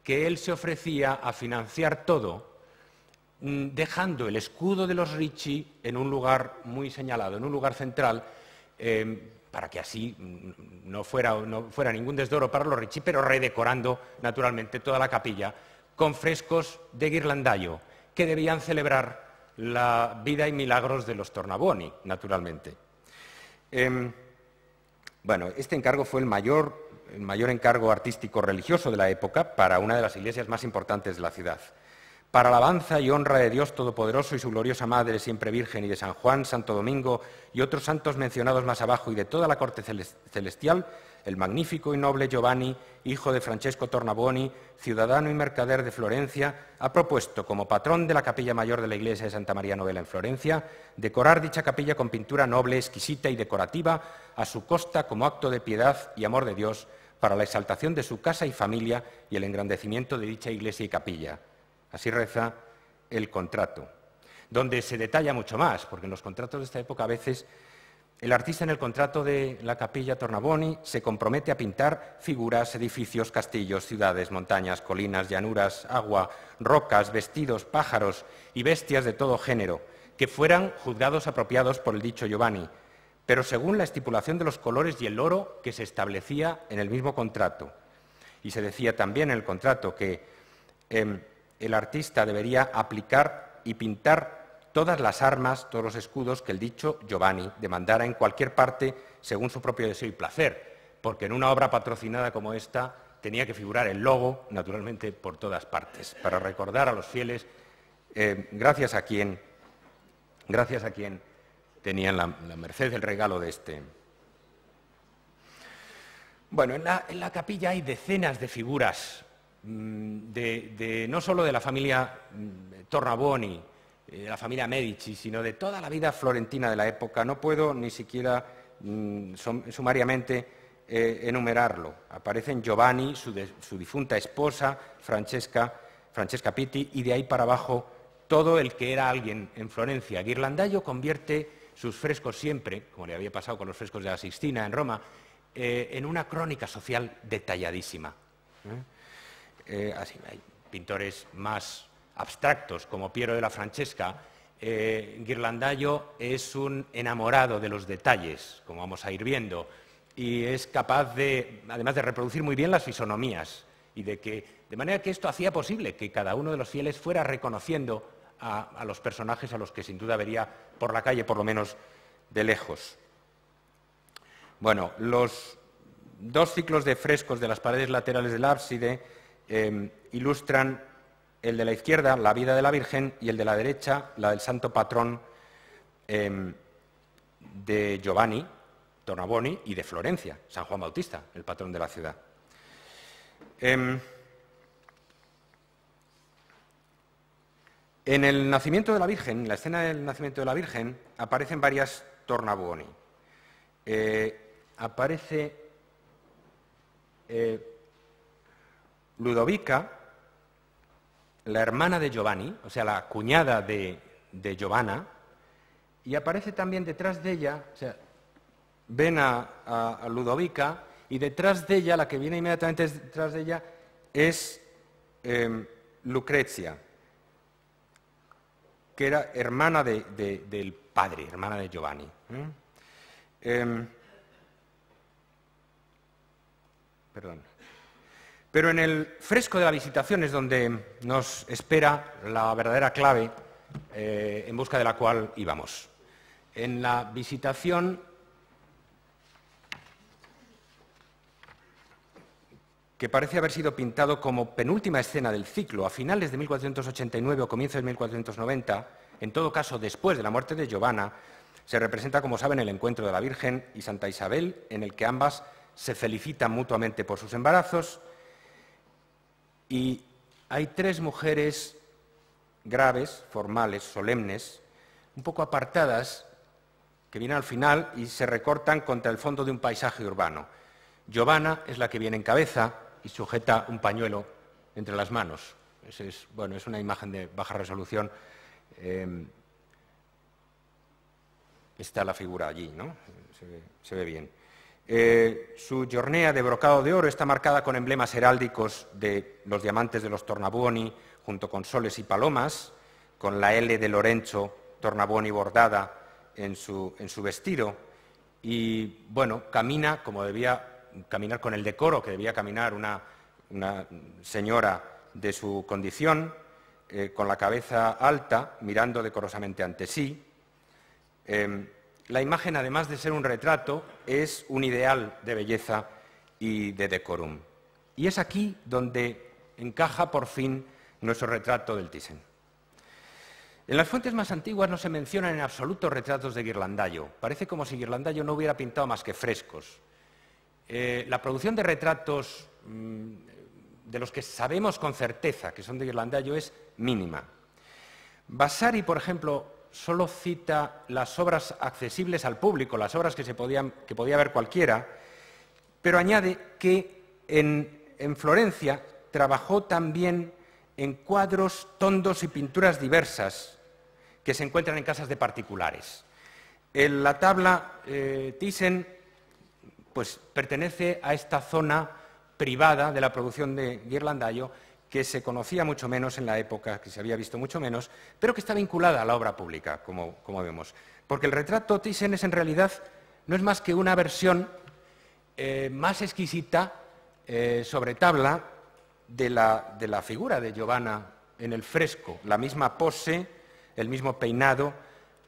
que él se ofrecía a financiar todo, dejando el escudo de los Ricci en un lugar muy señalado, en un lugar central, para que así no fuera ningún desdoro para los Ricci, pero redecorando naturalmente toda la capilla con frescos de Ghirlandaio, que debían celebrar la vida y milagros de los Tornabuoni, naturalmente. Bueno, este encargo fue el mayor encargo artístico-religioso de la época para una de las iglesias más importantes de la ciudad. Para alabanza y honra de Dios Todopoderoso y su gloriosa Madre, siempre Virgen, y de San Juan, Santo Domingo y otros santos mencionados más abajo, y de toda la corte celestial, el magnífico y noble Giovanni, hijo de Francesco Tornabuoni, ciudadano y mercader de Florencia, ha propuesto, como patrón de la capilla mayor de la iglesia de Santa María Novella en Florencia, decorar dicha capilla con pintura noble, exquisita y decorativa a su costa como acto de piedad y amor de Dios para la exaltación de su casa y familia y el engrandecimiento de dicha iglesia y capilla. Así reza el contrato, donde se detalla mucho más, porque en los contratos de esta época a veces el artista en el contrato de la capilla Tornabuoni se compromete a pintar figuras, edificios, castillos, ciudades, montañas, colinas, llanuras, agua, rocas, vestidos, pájaros y bestias de todo género, que fueran juzgados apropiados por el dicho Giovanni, pero según la estipulación de los colores y el oro que se establecía en el mismo contrato. Y se decía también en el contrato que el artista debería aplicar y pintar todas las armas, todos los escudos que el dicho Giovanni demandara en cualquier parte según su propio deseo y placer, porque en una obra patrocinada como esta tenía que figurar el logo, naturalmente, por todas partes, para recordar a los fieles gracias a quien tenían la merced del regalo de este. Bueno, en la capilla hay decenas de figuras, no solo de la familia Tornabuoni, de la familia Medici, sino de toda la vida florentina de la época. No puedo ni siquiera sumariamente enumerarlo. Aparecen Giovanni, su difunta esposa, Francesca Pitti, y de ahí para abajo todo el que era alguien en Florencia. Ghirlandaio convierte sus frescos siempre, como le había pasado con los frescos de la Sixtina en Roma, en una crónica social detalladísima. Así, hay pintores más abstractos, como Piero de la Francesca. Ghirlandaio es un enamorado de los detalles, como vamos a ir viendo, y es capaz además de reproducir muy bien las fisonomías, de manera que esto hacía posible que cada uno de los fieles fuera reconociendo a los personajes a los que sin duda vería por la calle, por lo menos de lejos. Bueno, los dos ciclos de frescos de las paredes laterales del ábside ilustran el de la izquierda, la vida de la Virgen, y el de la derecha, la del santo patrón de Giovanni Tornabuoni y de Florencia, San Juan Bautista, el patrón de la ciudad. En el nacimiento de la Virgen, en la escena del nacimiento de la Virgen, aparecen varias Tornabuoni. Aparece Ludovica, la hermana de Giovanni, o sea, la cuñada de Giovanna, y aparece también detrás de ella, o sea, ven a Ludovica, y detrás de ella, la que viene inmediatamente detrás de ella, es Lucrezia, que era hermana del padre, hermana de Giovanni. Perdón. Pero en el fresco de la Visitación es donde nos espera la verdadera clave en busca de la cual íbamos. En la Visitación, que parece haber sido pintado como penúltima escena del ciclo, a finales de 1489 o comienzos de 1490, en todo caso después de la muerte de Giovanna, se representa, como saben, el encuentro de la Virgen y Santa Isabel, en el que ambas se felicitan mutuamente por sus embarazos, y hay tres mujeres graves, formales, solemnes, un poco apartadas, que vienen al final y se recortan contra el fondo de un paisaje urbano. Giovanna es la que viene en cabeza y sujeta un pañuelo entre las manos. Es una imagen de baja resolución. Está la figura allí, ¿no? Se ve bien. Su giornea de brocado de oro está marcada con emblemas heráldicos de los diamantes de los Tornabuoni, junto con soles y palomas, con la L de Lorenzo Tornabuoni bordada en su vestido, y, bueno, camina como debía caminar con el decoro que debía caminar una señora de su condición, con la cabeza alta, mirando decorosamente ante sí. La imagen, además de ser un retrato, es un ideal de belleza y de decorum. Y es aquí donde encaja por fin nuestro retrato del Thyssen. En las fuentes más antiguas no se mencionan en absoluto retratos de Ghirlandaio. Parece como si Ghirlandaio no hubiera pintado más que frescos. La producción de retratos de los que sabemos con certeza que son de Ghirlandaio es mínima. Vasari, por ejemplo, solo cita las obras accesibles al público, las obras que podía ver cualquiera, pero añade que en Florencia trabajó también en cuadros, tondos y pinturas diversas que se encuentran en casas de particulares. La tabla Thyssen pues, pertenece a esta zona privada de la producción de Ghirlandaio, que se conocía mucho menos en la época, que se había visto mucho menos, pero que está vinculada a la obra pública, como vemos. Porque el retrato Thyssen es, en realidad, no es más que una versión más exquisita sobre tabla de la figura de Giovanna en el fresco, la misma pose, el mismo peinado,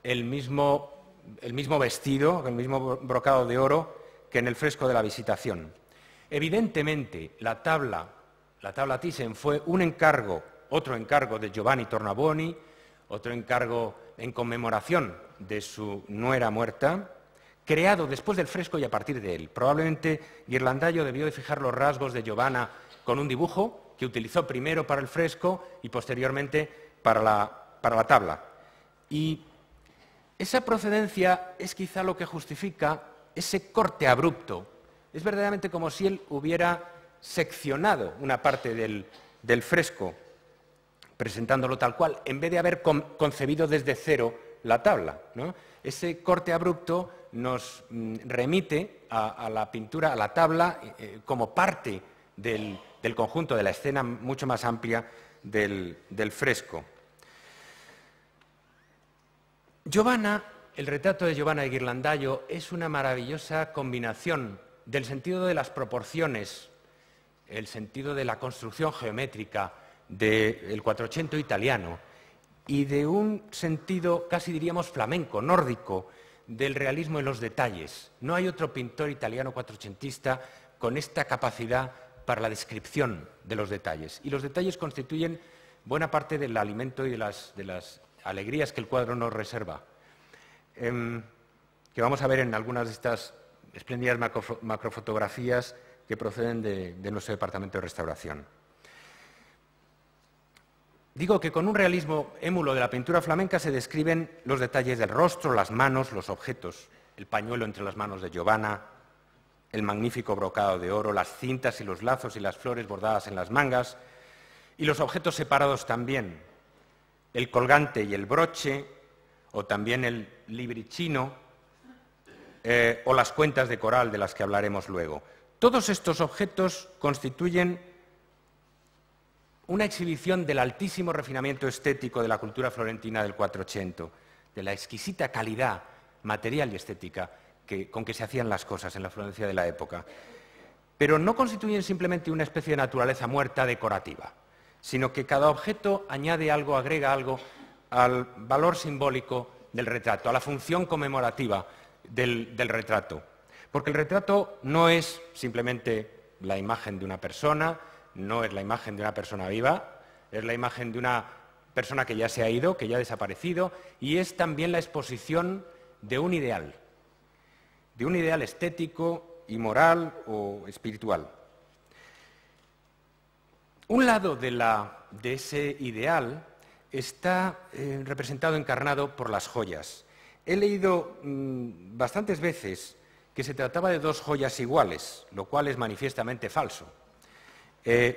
el mismo vestido, el mismo brocado de oro que en el fresco de la Visitación. Evidentemente, la tabla Thyssen fue otro encargo de Giovanni Tornabuoni, otro encargo en conmemoración de su nuera muerta, creado después del fresco y a partir de él. Probablemente Ghirlandaio debió de fijar los rasgos de Giovanna con un dibujo que utilizó primero para el fresco y posteriormente para la tabla. Y esa procedencia es quizá lo que justifica ese corte abrupto. Es verdaderamente como si él hubiera seccionado una parte del fresco, presentándolo tal cual, en vez de haber concebido desde cero la tabla, ¿no? Ese corte abrupto nos remite a la pintura, a la tabla, como parte del conjunto, de la escena mucho más amplia del fresco. Giovanna, el retrato de Giovanna de Ghirlandaio es una maravillosa combinación del sentido de las proporciones, el sentido de la construcción geométrica del Quattrocento italiano y de un sentido, casi diríamos, flamenco, nórdico, del realismo en los detalles. No hay otro pintor italiano quattrocentista con esta capacidad para la descripción de los detalles. Y los detalles constituyen buena parte del alimento y de las alegrías que el cuadro nos reserva. que vamos a ver en algunas de estas espléndidas macrofotografías que proceden de nuestro departamento de restauración. Digo que con un realismo émulo de la pintura flamenca se describen los detalles del rostro, las manos, los objetos, el pañuelo entre las manos de Giovanna, el magnífico brocado de oro, las cintas y los lazos y las flores bordadas en las mangas, y los objetos separados también, el colgante y el broche, o también el libricino, o las cuentas de coral de las que hablaremos luego. Todos estos objetos constituyen una exhibición del altísimo refinamiento estético de la cultura florentina del 480, de la exquisita calidad material y estética con que se hacían las cosas en la Florencia de la época. Pero no constituyen simplemente una especie de naturaleza muerta decorativa, sino que cada objeto añade algo, agrega algo al valor simbólico del retrato, a la función conmemorativa del retrato. Porque el retrato no es simplemente la imagen de una persona, no es la imagen de una persona viva, es la imagen de una persona que ya se ha ido, que ya ha desaparecido, y es también la exposición de un ideal estético y moral o espiritual. Un lado de ese ideal está representado, encarnado por las joyas. He leído bastantes veces que se trataba de dos joyas iguales, lo cual es manifiestamente falso.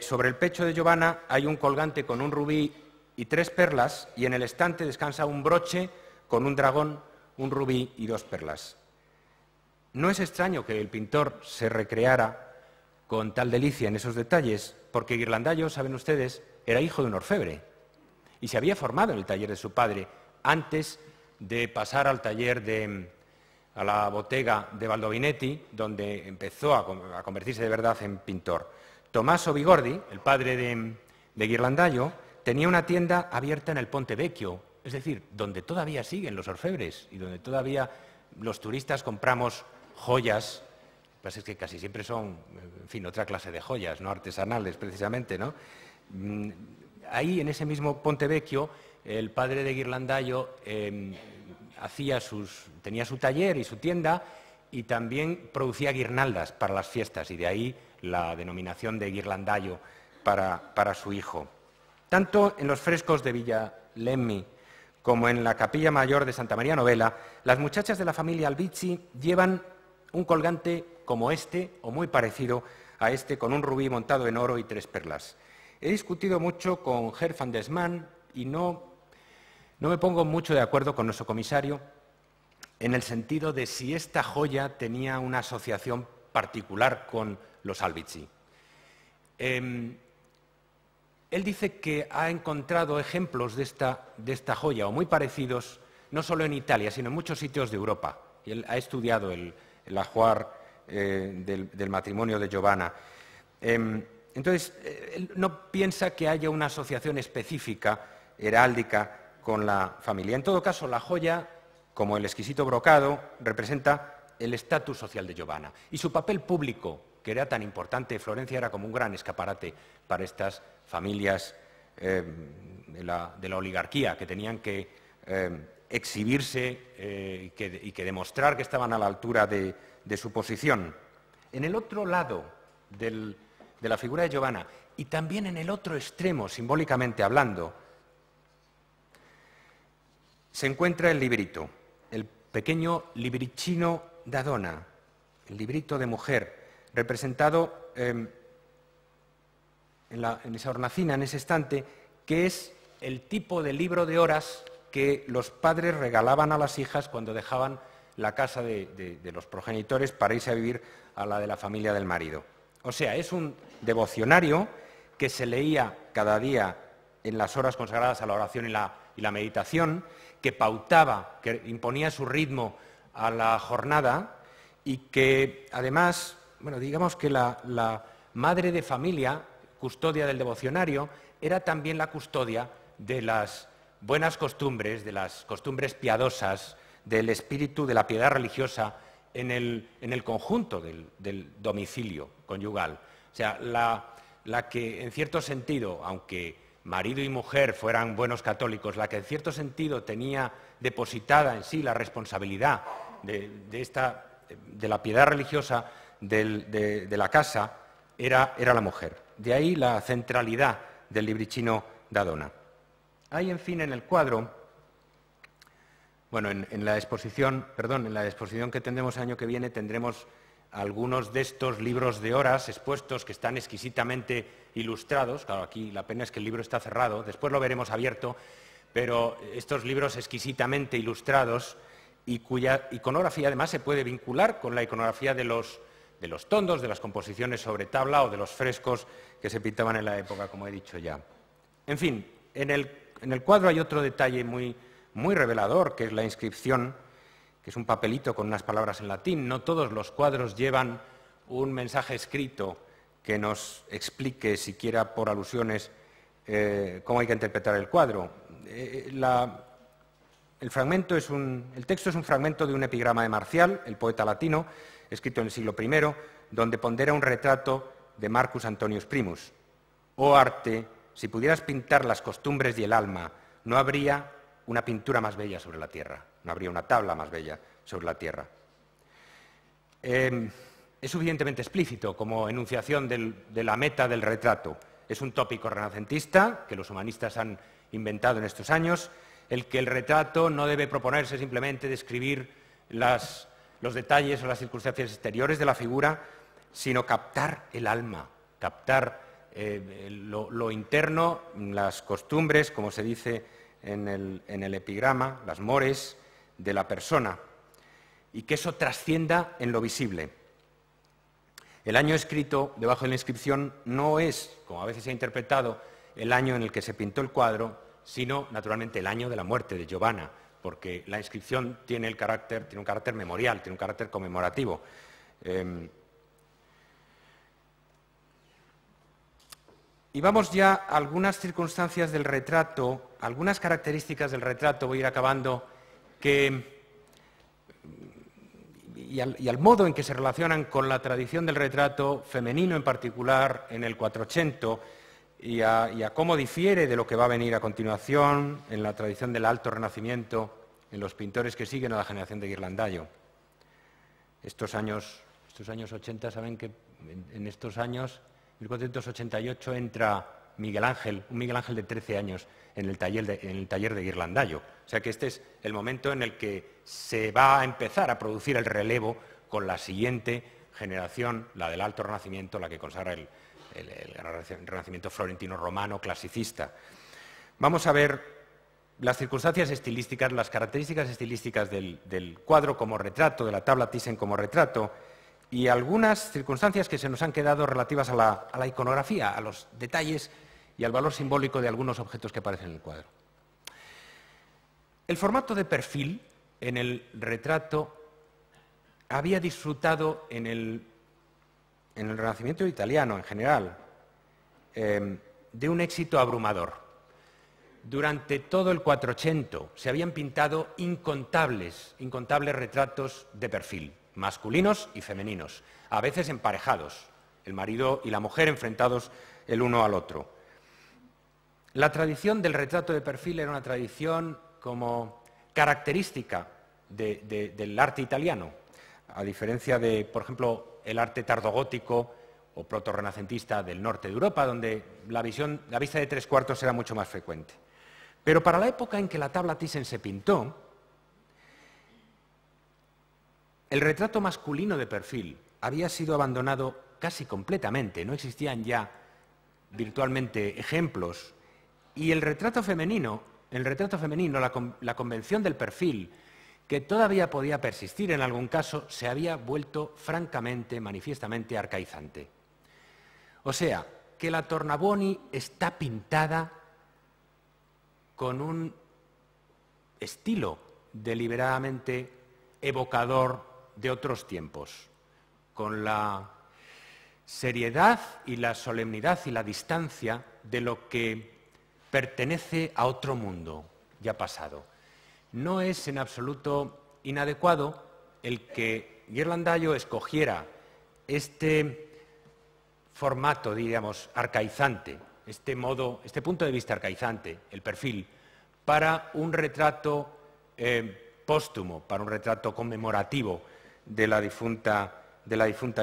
Sobre el pecho de Giovanna hay un colgante con un rubí y 3 perlas, y en el estante descansa un broche con un dragón, un rubí y 2 perlas. No es extraño que el pintor se recreara con tal delicia en esos detalles, porque Ghirlandaio, saben ustedes, era hijo de un orfebre y se había formado en el taller de su padre antes de pasar al taller a la bottega de Baldovinetti, donde empezó a convertirse de verdad en pintor. Tommaso Bigordi, el padre de Ghirlandaio, tenía una tienda abierta en el Ponte Vecchio, es decir, donde todavía siguen los orfebres y donde todavía los turistas compramos joyas. Lo que pasa es que casi siempre son, en fin, otra clase de joyas, no artesanales precisamente, ¿no? Ahí, en ese mismo Ponte Vecchio, el padre de Ghirlandaio tenía su taller y su tienda, y también producía guirnaldas para las fiestas, y de ahí la denominación de Ghirlandaio para su hijo. Tanto en los frescos de Villa Lemmi como en la capilla mayor de Santa María Novella, las muchachas de la familia Albizzi llevan un colgante como este, o muy parecido a este, con un rubí montado en oro y 3 perlas. He discutido mucho con Gert van Desman y no me pongo mucho de acuerdo con nuestro comisario en el sentido de si esta joya tenía una asociación particular con los Albizzi. Él dice que ha encontrado ejemplos de esta joya, o muy parecidos, no solo en Italia, sino en muchos sitios de Europa. Y él ha estudiado el ajuar del matrimonio de Giovanna. Entonces, él no piensa que haya una asociación específica, heráldica, con la familia. En todo caso, la joya, como el exquisito brocado, representa el estatus social de Giovanna. Y su papel público, que era tan importante, Florencia era como un gran escaparate para estas familias de la oligarquía, que tenían que exhibirse y que demostrar que estaban a la altura de su posición. En el otro lado de la figura de Giovanna, y también en el otro extremo, simbólicamente hablando, se encuentra el librito, el pequeño libricino da donna, el librito de mujer, representado en esa hornacina, en ese estante, que es el tipo de libro de horas que los padres regalaban a las hijas cuando dejaban la casa de los progenitores para irse a vivir a la de la familia del marido. O sea, es un devocionario que se leía cada día en las horas consagradas a la oración y la meditación, que pautaba, que imponía su ritmo a la jornada, y que además, bueno, digamos que la madre de familia, custodia del devocionario, era también la custodia de las buenas costumbres, de las costumbres piadosas, del espíritu de la piedad religiosa en el conjunto del domicilio conyugal. O sea, la que en cierto sentido, aunque marido y mujer fueran buenos católicos, la que en cierto sentido tenía depositada en sí la responsabilidad de la piedad religiosa de la casa era la mujer. De ahí la centralidad del libricino da Dona. Hay, en fin, en el cuadro, bueno, en la exposición que tendremos el año que viene tendremos algunos de estos libros de horas expuestos que están exquisitamente ilustrados. Claro, aquí la pena es que el libro está cerrado, después lo veremos abierto, pero estos libros exquisitamente ilustrados y cuya iconografía además se puede vincular con la iconografía de los tondos, de las composiciones sobre tabla o de los frescos que se pintaban en la época, como he dicho ya. En fin, en el cuadro hay otro detalle muy revelador, que es la inscripción, que es un papelito con unas palabras en latín. No todos los cuadros llevan un mensaje escrito que nos explique, siquiera por alusiones, cómo hay que interpretar el cuadro. El texto es un fragmento de un epigrama de Marcial, el poeta latino, escrito en el siglo I, donde pondera un retrato de Marcus Antonius Primus. Oh arte, si pudieras pintar las costumbres y el alma, no habría una pintura más bella sobre la tierra, no habría una tabla más bella sobre la tierra. Es suficientemente explícito como enunciación de la meta del retrato. Es un tópico renacentista que los humanistas han inventado en estos años, el que el retrato no debe proponerse simplemente describir los detalles o las circunstancias exteriores de la figura, sino captar el alma, captar lo interno, las costumbres, como se dice en el epigrama, las mores de la persona, y que eso trascienda en lo visible. El año escrito debajo de la inscripción no es, como a veces se ha interpretado, el año en el que se pintó el cuadro, sino, naturalmente, el año de la muerte de Giovanna, porque la inscripción tiene un carácter memorial, tiene un carácter conmemorativo. Y vamos ya a algunas circunstancias del retrato, algunas características del retrato, voy a ir acabando, y al modo en que se relacionan con la tradición del retrato femenino en particular en el Quattrocento y a cómo difiere de lo que va a venir a continuación en la tradición del Alto Renacimiento, en los pintores que siguen a la generación de Ghirlandaio. Estos años 80, saben que en estos años, 1488, entra Miguel Ángel, un Miguel Ángel de 13 años, en el taller de Ghirlandaio. O sea que este es el momento en el que se va a empezar a producir el relevo con la siguiente generación, la del Alto Renacimiento, la que consagra el Renacimiento florentino romano clasicista. Vamos a ver las circunstancias estilísticas, las características estilísticas del cuadro como retrato, de la tabla Thyssen como retrato, y algunas circunstancias que se nos han quedado relativas a la iconografía, a los detalles y al valor simbólico de algunos objetos que aparecen en el cuadro. El formato de perfil en el retrato había disfrutado en el Renacimiento italiano en general de un éxito abrumador. Durante todo el Quattrocento se habían pintado incontables retratos de perfil, masculinos y femeninos, a veces emparejados, el marido y la mujer enfrentados el uno al otro. La tradición del retrato de perfil era una tradición como característica del arte italiano, a diferencia de, por ejemplo, el arte tardogótico o protorrenacentista del norte de Europa, donde la vista de tres cuartos era mucho más frecuente. Pero para la época en que la tabla Thyssen se pintó, el retrato masculino de perfil había sido abandonado casi completamente, no existían ya virtualmente ejemplos, y el retrato femenino, la convención del perfil, que todavía podía persistir en algún caso, se había vuelto francamente, manifiestamente arcaizante. O sea, que la Tornabuoni está pintada con un estilo deliberadamente evocador de otros tiempos, con la seriedad y la solemnidad y la distancia de lo que pertenece a otro mundo ya pasado. No es en absoluto inadecuado el que Ghirlandaio escogiera este formato, diríamos, arcaizante, este punto de vista arcaizante, el perfil, para un retrato póstumo para un retrato conmemorativo de la difunta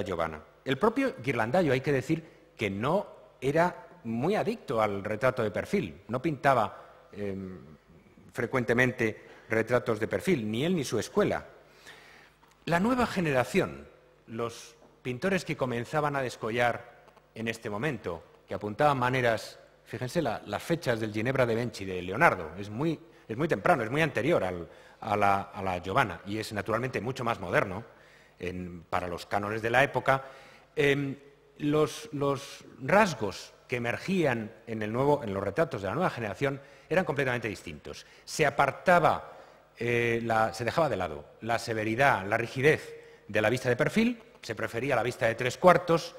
Giovanna. El propio Ghirlandaio, hay que decir que no era muy adicto al retrato de perfil, no pintaba frecuentemente retratos de perfil, ni él ni su escuela. La nueva generación, los pintores que comenzaban a descollar en este momento, que apuntaban maneras, fíjense las fechas del Ginebra de Benci de Leonardo, es muy temprano, es muy anterior a la Giovanna y es naturalmente mucho más moderno para los cánones de la época. Los rasgos que emergían en los retratos de la nueva generación eran completamente distintos. Se apartaba, se dejaba de lado la severidad, la rigidez de la vista de perfil, se prefería la vista de 3/4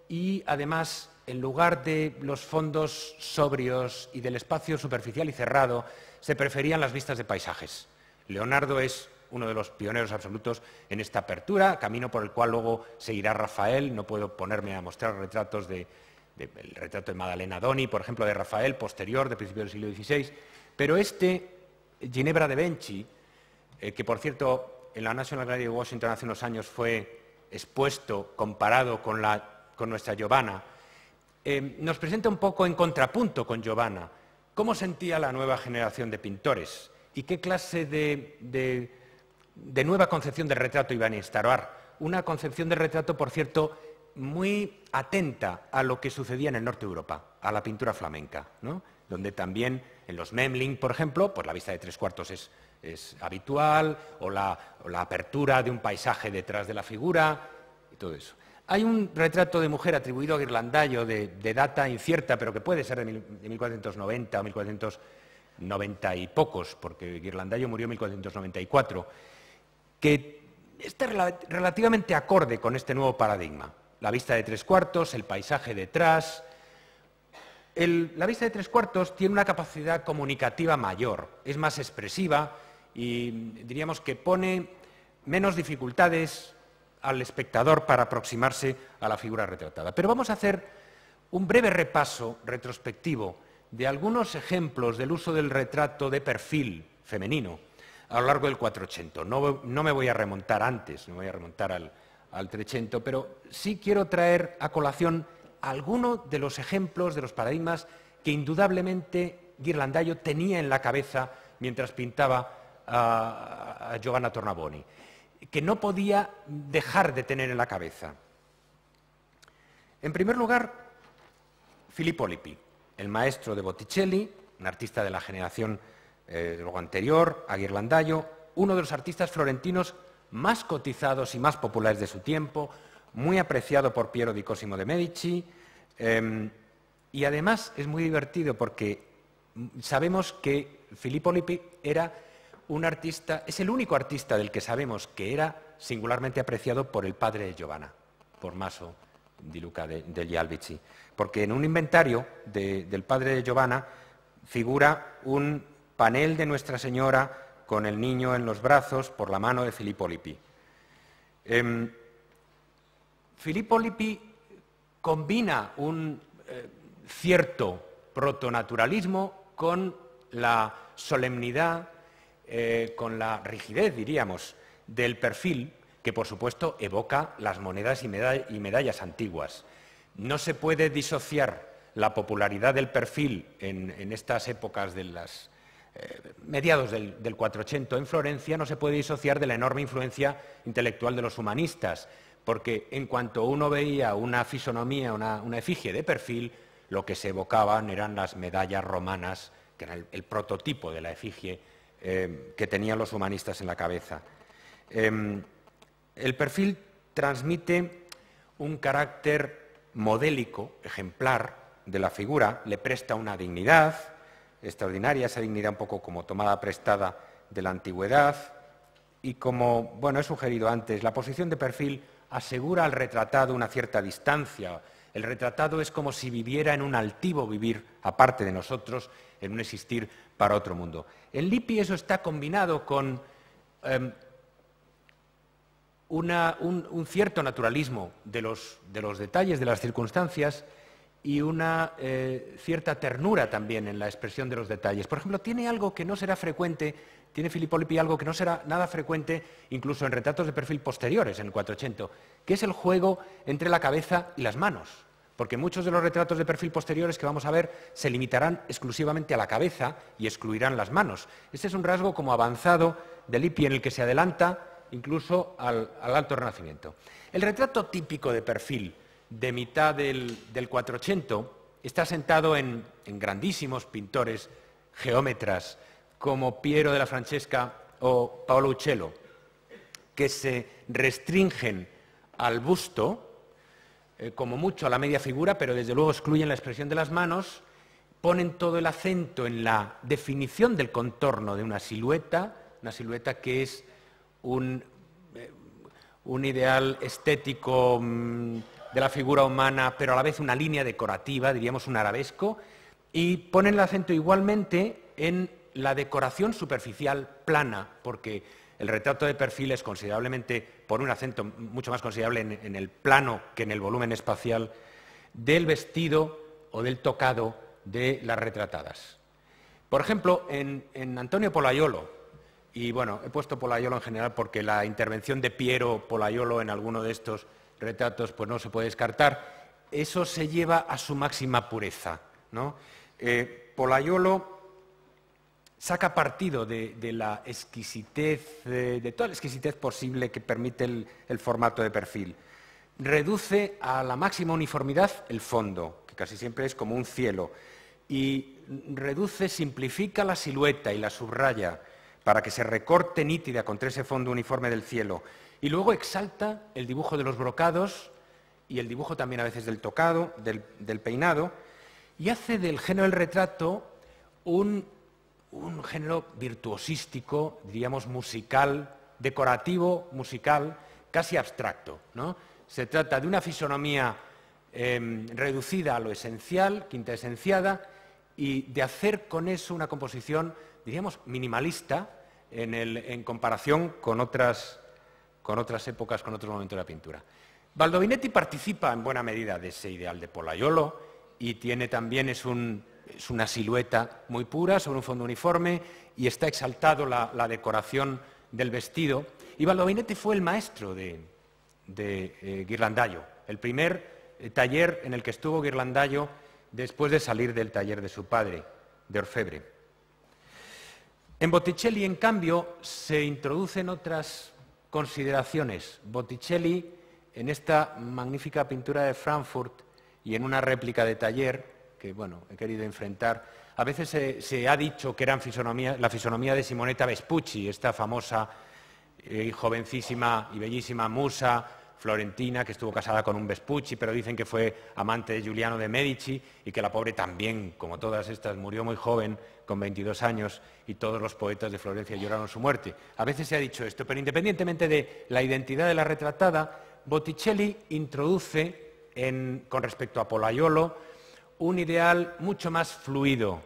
y además, en lugar de los fondos sobrios y del espacio superficial y cerrado, se preferían las vistas de paisajes. Leonardo es uno de los pioneros absolutos en esta apertura, camino por el cual luego seguirá Rafael. No puedo ponerme a mostrar retratos el retrato de Maddalena Doni, por ejemplo, de Rafael, posterior, de principios del siglo XVI, pero este Ginebra de Benci, que por cierto en la National Gallery de Washington hace unos años fue expuesto, comparado con nuestra Giovanna, nos presenta un poco en contrapunto con Giovanna cómo sentía la nueva generación de pintores y qué clase de nueva concepción del retrato iban a instaurar. Una concepción del retrato, por cierto, muy atenta a lo que sucedía en el norte de Europa, a la pintura flamenca, ¿no? Donde también en los Memling, por ejemplo, pues la vista de 3/4 es habitual, o la apertura de un paisaje detrás de la figura y todo eso. Hay un retrato de mujer atribuido a Ghirlandaio de data incierta, pero que puede ser de 1490 o 1490 y pocos, porque Ghirlandaio murió en 1494, que está relativamente acorde con este nuevo paradigma. La vista de 3/4, el paisaje detrás. La vista de 3/4 tiene una capacidad comunicativa mayor, es más expresiva y diríamos que pone menos dificultades al espectador para aproximarse a la figura retratada. Pero vamos a hacer un breve repaso retrospectivo de algunos ejemplos del uso del retrato de perfil femenino a lo largo del 400. No me voy a remontar antes, no me voy a remontar al 300, pero sí quiero traer a colación algunos de los ejemplos, de los paradigmas que indudablemente Ghirlandaio tenía en la cabeza mientras pintaba a Giovanna Tornabuoni, que no podía dejar de tener en la cabeza. En primer lugar, Filippo Lippi, el maestro de Botticelli, un artista de la generación luego anterior a Ghirlandaio, uno de los artistas florentinos más cotizados y más populares de su tiempo, muy apreciado por Piero di Cosimo de Medici, y además es muy divertido porque sabemos que Filippo Lippi era un artista, es el único artista del que sabemos que era singularmente apreciado por el padre de Giovanna, por Maso di Luca degli Albizzi, porque en un inventario del padre de Giovanna figura un panel de Nuestra Señora con el niño en los brazos por la mano de Filippo Lippi. Filippo Lippi combina un cierto protonaturalismo con la solemnidad, con la rigidez, diríamos, del perfil, que por supuesto evoca las monedas y medallas antiguas. No se puede disociar la popularidad del perfil en estas épocas de las mediados del 400 en Florencia, no se puede disociar de la enorme influencia intelectual de los humanistas, porque en cuanto uno veía una fisonomía, una efigie de perfil, lo que se evocaban eran las medallas romanas, que eran el prototipo de la efigie que tenían los humanistas en la cabeza. El perfil transmite un carácter modélico, ejemplar de la figura, le presta una dignidad extraordinaria, esa dignidad un poco como tomada prestada de la antigüedad, y como he sugerido antes, la posición de perfil asegura al retratado una cierta distancia. El retratado es como si viviera en un altivo vivir aparte de nosotros, en un existir para otro mundo. En Lippi eso está combinado con un cierto naturalismo de los detalles, de las circunstancias, y una cierta ternura también en la expresión de los detalles. Por ejemplo, tiene algo que no será frecuente, tiene Filippo Lippi algo que no será nada frecuente incluso en retratos de perfil posteriores, en el 400, que es el juego entre la cabeza y las manos. Porque muchos de los retratos de perfil posteriores que vamos a ver se limitarán exclusivamente a la cabeza y excluirán las manos. Este es un rasgo como avanzado de Lippi en el que se adelanta incluso al Alto Renacimiento. El retrato típico de perfil de mitad del 400 está sentado en grandísimos pintores geómetras como Piero de la Francesca o Paolo Uccello, que se restringen al busto, como mucho a la media figura, pero desde luego excluyen la expresión de las manos, ponen todo el acento en la definición del contorno de una silueta que es un ideal estético de la figura humana, pero a la vez una línea decorativa, diríamos un arabesco, y ponen el acento igualmente en la decoración superficial plana, porque el retrato de perfil es considerablemente, por un acento mucho más considerable en el plano que en el volumen espacial, del vestido o del tocado de las retratadas. Por ejemplo, en Antonio Pollaiolo, y bueno, he puesto Pollaiolo en general porque la intervención de Piero Pollaiolo en alguno de estos retratos pues no se puede descartar, eso se lleva a su máxima pureza, ¿no? Pollaiolo saca partido de la exquisitez, de toda la exquisitez posible que permite el formato de perfil. Reduce a la máxima uniformidad el fondo, que casi siempre es como un cielo, y simplifica la silueta y la subraya para que se recorte nítida contra ese fondo uniforme del cielo. Y luego exalta el dibujo de los brocados y el dibujo también a veces del tocado, del peinado, y hace del género del retrato un género virtuosístico, diríamos musical, decorativo, musical, casi abstracto, ¿no? Se trata de una fisonomía reducida a lo esencial, quintaesenciada, y de hacer con eso una composición, diríamos, minimalista en comparación con otras épocas, con otros momentos de la pintura. Baldovinetti participa en buena medida de ese ideal de Pollaiolo y tiene también, es una silueta muy pura sobre un fondo uniforme y está exaltado la decoración del vestido. Y Baldovinetti fue el maestro de Ghirlandaio, el primer taller en el que estuvo Ghirlandaio después de salir del taller de su padre, de orfebre. En Botticelli, en cambio, se introducen otras consideraciones. Botticelli, en esta magnífica pintura de Frankfurt y en una réplica de taller, que bueno, he querido enfrentar, a veces se ha dicho que era la fisonomía de Simonetta Vespucci, esta famosa y jovencísima y bellísima musa florentina que estuvo casada con un Vespucci, pero dicen que fue amante de Giuliano de Medici y que la pobre también, como todas estas, murió muy joven, con 22 años, y todos los poetas de Florencia lloraron su muerte. A veces se ha dicho esto, pero independientemente de la identidad de la retratada, Botticelli introduce, con respecto a Pollaiolo, un ideal mucho más fluido,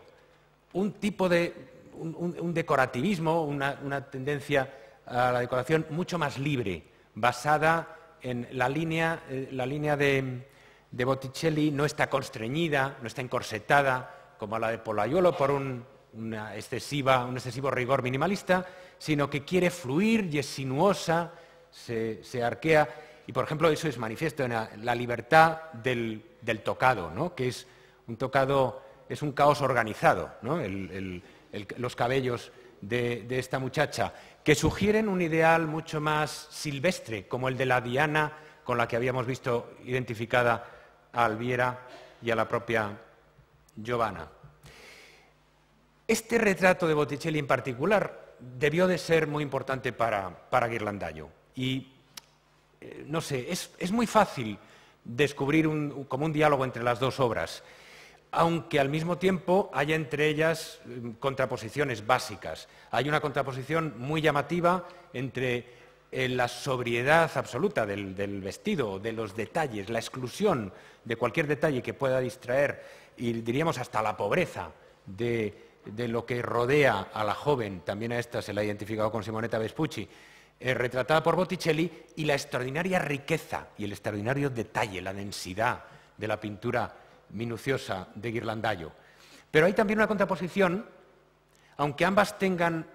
un tipo de un decorativismo, una tendencia a la decoración mucho más libre, basada en la línea de Botticelli no está constreñida, no está encorsetada como la de Pollaiolo por un excesivo rigor minimalista, sino que quiere fluir y es sinuosa, se arquea, y por ejemplo eso es manifiesto en la libertad del tocado, ¿no? Que es un tocado, es un caos organizado, ¿no? Los cabellos de esta muchacha, que sugieren un ideal mucho más silvestre, como el de la Diana con la que habíamos visto identificada a Alviera y a la propia Giovanna. Este retrato de Botticelli en particular debió de ser muy importante para Ghirlandaio. Y, no sé, es muy fácil descubrir como un diálogo entre las dos obras, aunque al mismo tiempo haya entre ellas contraposiciones básicas. Hay una contraposición muy llamativa entre la sobriedad absoluta del vestido, de los detalles, la exclusión de cualquier detalle que pueda distraer, y diríamos hasta la pobreza de lo que rodea a la joven, también a esta se la ha identificado con Simonetta Vespucci, retratada por Botticelli, y la extraordinaria riqueza y el extraordinario detalle, la densidad de la pintura minuciosa de Ghirlandaio. Pero hay también una contraposición, aunque ambas tengan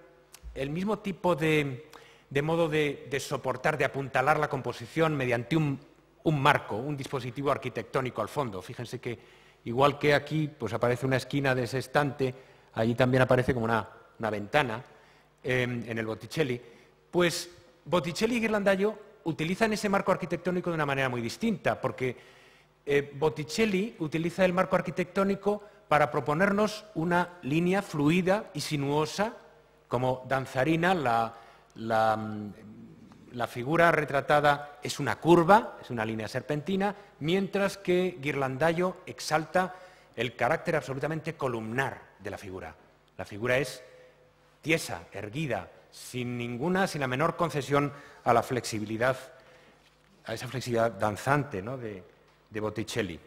el mismo tipo de modo de soportar, de apuntalar la composición mediante un marco, un dispositivo arquitectónico al fondo. Fíjense que, igual que aquí pues aparece una esquina de ese estante, allí también aparece como una ventana en el Botticelli. Pues Botticelli y Ghirlandaio utilizan ese marco arquitectónico de una manera muy distinta, porque Botticelli utiliza el marco arquitectónico para proponernos una línea fluida y sinuosa, como danzarina. La figura retratada es una curva, es una línea serpentina, mientras que Ghirlandaio exalta el carácter absolutamente columnar de la figura. La figura es tiesa, erguida, sin la menor concesión a la flexibilidad, a esa flexibilidad danzante, ¿no?, de Botticelli.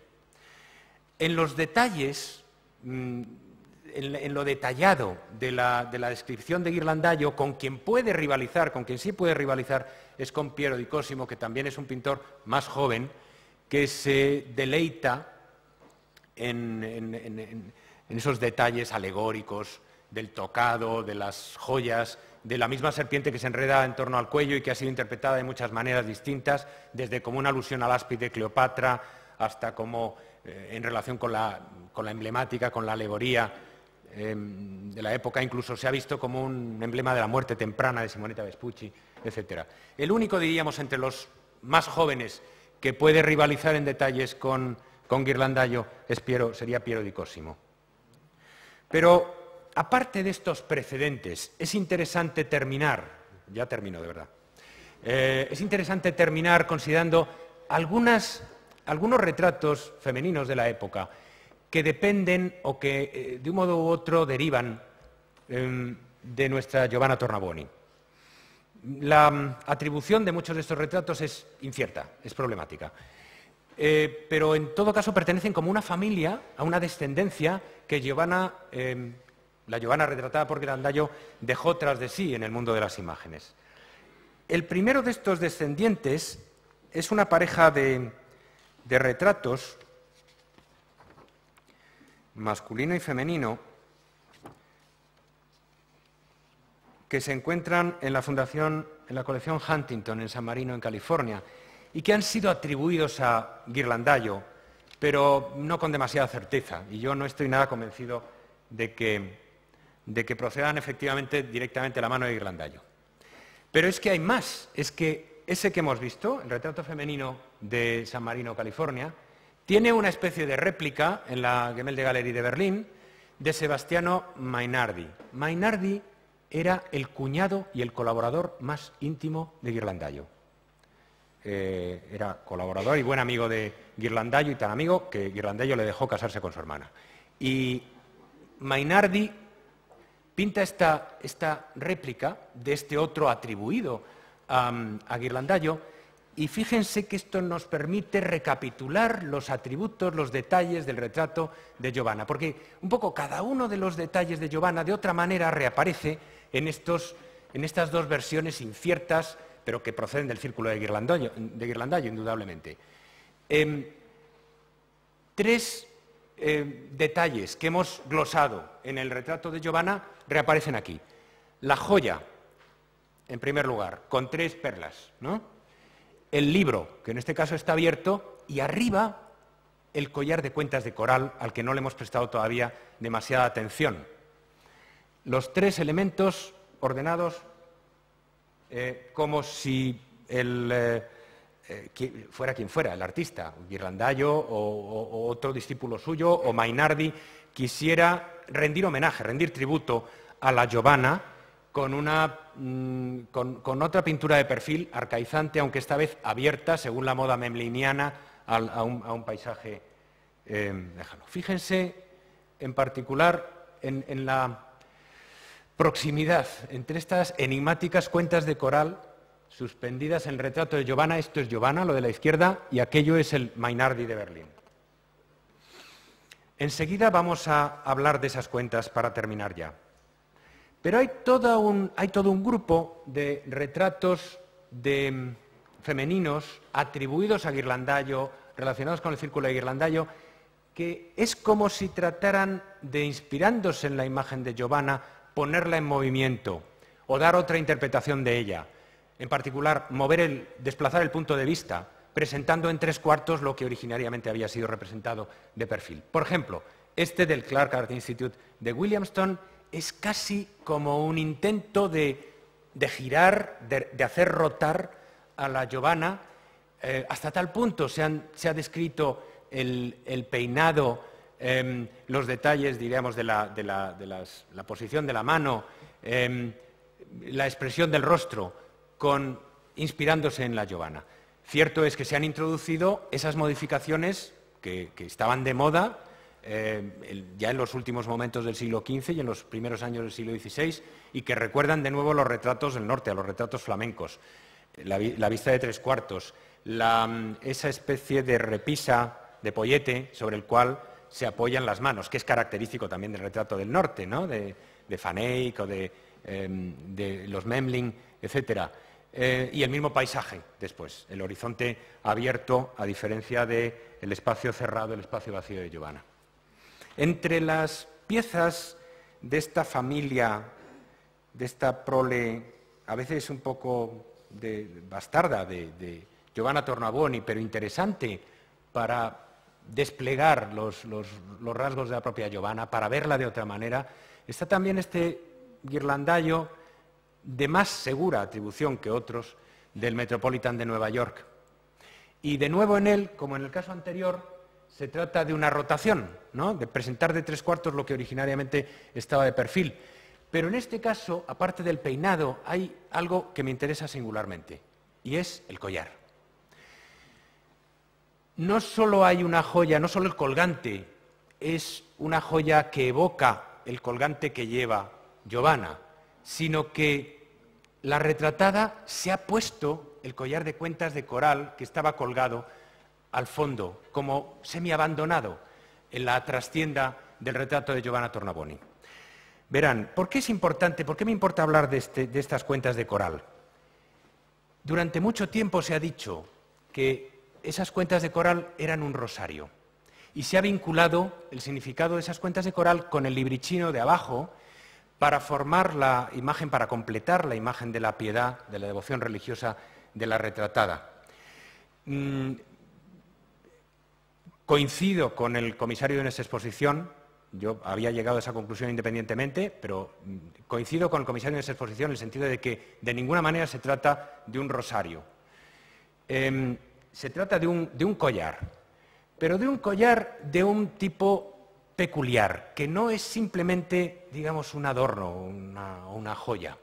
En los detalles, en lo detallado de la descripción de Ghirlandaio, con quien sí puede rivalizar, es con Piero di Cosimo, que también es un pintor más joven, que se deleita en esos detalles alegóricos del tocado, de las joyas, de la misma serpiente que se enreda en torno al cuello y que ha sido interpretada de muchas maneras distintas, desde como una alusión al áspide de Cleopatra hasta como en relación con la emblemática, con la alegoría de la época. Incluso se ha visto como un emblema de la muerte temprana de Simonetta Vespucci, etc. El único, diríamos, entre los más jóvenes que puede rivalizar en detalles con Ghirlandaio sería Piero di Cosimo. Pero aparte de estos precedentes, es interesante terminar, ya termino de verdad, es interesante terminar considerando algunos retratos femeninos de la época que dependen o que de un modo u otro derivan de nuestra Giovanna Tornabuoni. La atribución de muchos de estos retratos es incierta, es problemática, pero en todo caso pertenecen como una familia a una descendencia que la Giovanna retratada por Ghirlandaio dejó tras de sí en el mundo de las imágenes. El primero de estos descendientes es una pareja de retratos, masculino y femenino, que se encuentran en la colección Huntington en San Marino, en California, y que han sido atribuidos a Ghirlandaio, pero no con demasiada certeza, y yo no estoy nada convencido de que procedan efectivamente directamente de la mano de Ghirlandaio. Pero es que hay más, es que ese que hemos visto, el retrato femenino de San Marino, California, tiene una especie de réplica en la Gemäldegalerie de Berlín de Sebastiano Mainardi. Mainardi era el cuñado y el colaborador más íntimo de Ghirlandaio. Era colaborador y buen amigo de Ghirlandaio, y tan amigo que Ghirlandaio le dejó casarse con su hermana. Y Mainardi pinta esta réplica de este otro atribuido a Ghirlandaio, y fíjense que esto nos permite recapitular los atributos, los detalles del retrato de Giovanna, porque un poco cada uno de los detalles de Giovanna de otra manera reaparece en estas dos versiones inciertas, pero que proceden del círculo de Ghirlandaio, indudablemente. Tres detalles que hemos glosado en el retrato de Giovanna reaparecen aquí. La joya, en primer lugar, con 3 perlas, ¿no? El libro, que en este caso está abierto, y arriba el collar de cuentas de coral, al que no le hemos prestado todavía demasiada atención. Los 3 elementos ordenados como si fuera quien fuera, el artista, Ghirlandaio o otro discípulo suyo, o Mainardi, quisiera rendir homenaje, rendir tributo a la Giovanna con otra pintura de perfil arcaizante, aunque esta vez abierta, según la moda memliniana, a un paisaje lejano. Fíjense en particular en la proximidad entre estas enigmáticas cuentas de coral suspendidas en el retrato de Giovanna. Esto es Giovanna, lo de la izquierda, y aquello es el Mainardi de Berlín. Enseguida vamos a hablar de esas cuentas para terminar ya. Pero hay todo un grupo de retratos femeninos atribuidos a Ghirlandaio, relacionados con el círculo de Ghirlandaio, que es como si trataran de, inspirándose en la imagen de Giovanna, ponerla en movimiento o dar otra interpretación de ella. En particular, desplazar el punto de vista, presentando en 3/4 lo que originariamente había sido representado de perfil. Por ejemplo, este del Clark Art Institute de Williamston es casi como un intento de girar, de hacer rotar a la Giovanna. Hasta tal punto se ha descrito el peinado, los detalles, diríamos, de la posición de la mano, la expresión del rostro, inspirándose en la Giovanna. Cierto es que se han introducido esas modificaciones que estaban de moda ya en los últimos momentos del siglo XV y en los primeros años del siglo XVI, y que recuerdan de nuevo los retratos del norte, a los retratos flamencos, la vista de 3/4, esa especie de repisa, de pollete, sobre el cual se apoyan las manos, que es característico también del retrato del norte, ¿no?, de Van Eyck o de los Memling, etcétera. Y el mismo paisaje después, el horizonte abierto, a diferencia del espacio cerrado, el espacio vacío de Giovanna. Entre las piezas de esta familia, de esta prole, a veces un poco bastarda, de Giovanna Tornabuoni, pero interesante para desplegar los rasgos de la propia Giovanna, para verla de otra manera, está también este guirlandallo de más segura atribución que otros del Metropolitan de Nueva York. Y de nuevo en él, como en el caso anterior, se trata de una rotación, ¿no?, de presentar de 3/4 lo que originariamente estaba de perfil. Pero en este caso, aparte del peinado, hay algo que me interesa singularmente, y es el collar. No solo hay una joya, no solo el colgante es una joya que evoca el colgante que lleva Giovanna, sino que la retratada se ha puesto el collar de cuentas de coral que estaba colgado al fondo, como semiabandonado en la trastienda del retrato de Giovanna Tornabuoni. Verán, ¿por qué es importante, por qué me importa hablar de estas cuentas de coral? Durante mucho tiempo se ha dicho que esas cuentas de coral eran un rosario, y se ha vinculado el significado de esas cuentas de coral con el librichino de abajo para formar la imagen, para completar la imagen de la piedad, de la devoción religiosa de la retratada. Coincido con el comisario de nuestra exposición, yo había llegado a esa conclusión independientemente, pero coincido con el comisario de nuestra exposición en el sentido de que de ninguna manera se trata de un rosario. Se trata de un collar, pero de un collar de un tipo peculiar, que no es simplemente, digamos, un adorno o una joya.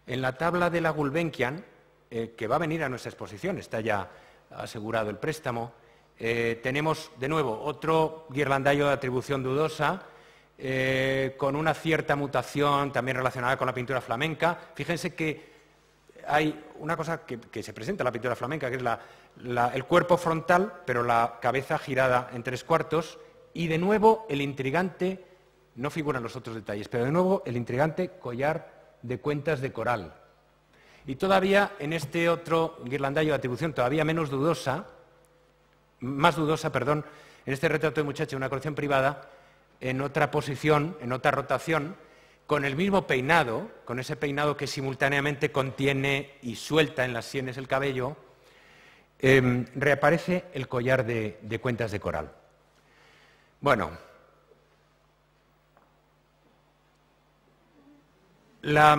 En la tabla de la Gulbenkian, que va a venir a nuestra exposición, está ya asegurado el préstamo, tenemos de nuevo otro guirlandallo de atribución dudosa, con una cierta mutación también relacionada con la pintura flamenca. Fíjense que hay una cosa que se presenta en la pintura flamenca, que es el cuerpo frontal, pero la cabeza girada en 3/4, y de nuevo el intrigante, no figuran los otros detalles, pero de nuevo el intrigante collar de cuentas de coral. Y todavía en este otro guirlandallo de atribución todavía más dudosa, en este retrato de muchacha de una colección privada, en otra posición, en otra rotación, con el mismo peinado, con ese peinado que simultáneamente contiene y suelta en las sienes el cabello, reaparece el collar de cuentas de coral. Bueno, la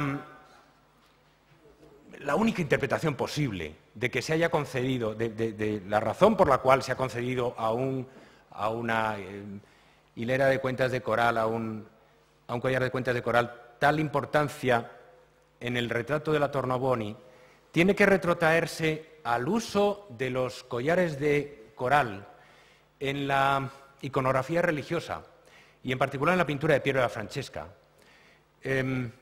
única interpretación posible de que se haya concedido, de la razón por la cual se ha concedido a una hilera de cuentas de coral, a un collar de cuentas de coral, tal importancia en el retrato de la Tornabuoni, tiene que retrotraerse al uso de los collares de coral en la iconografía religiosa, y en particular en la pintura de Piero da Francesca, en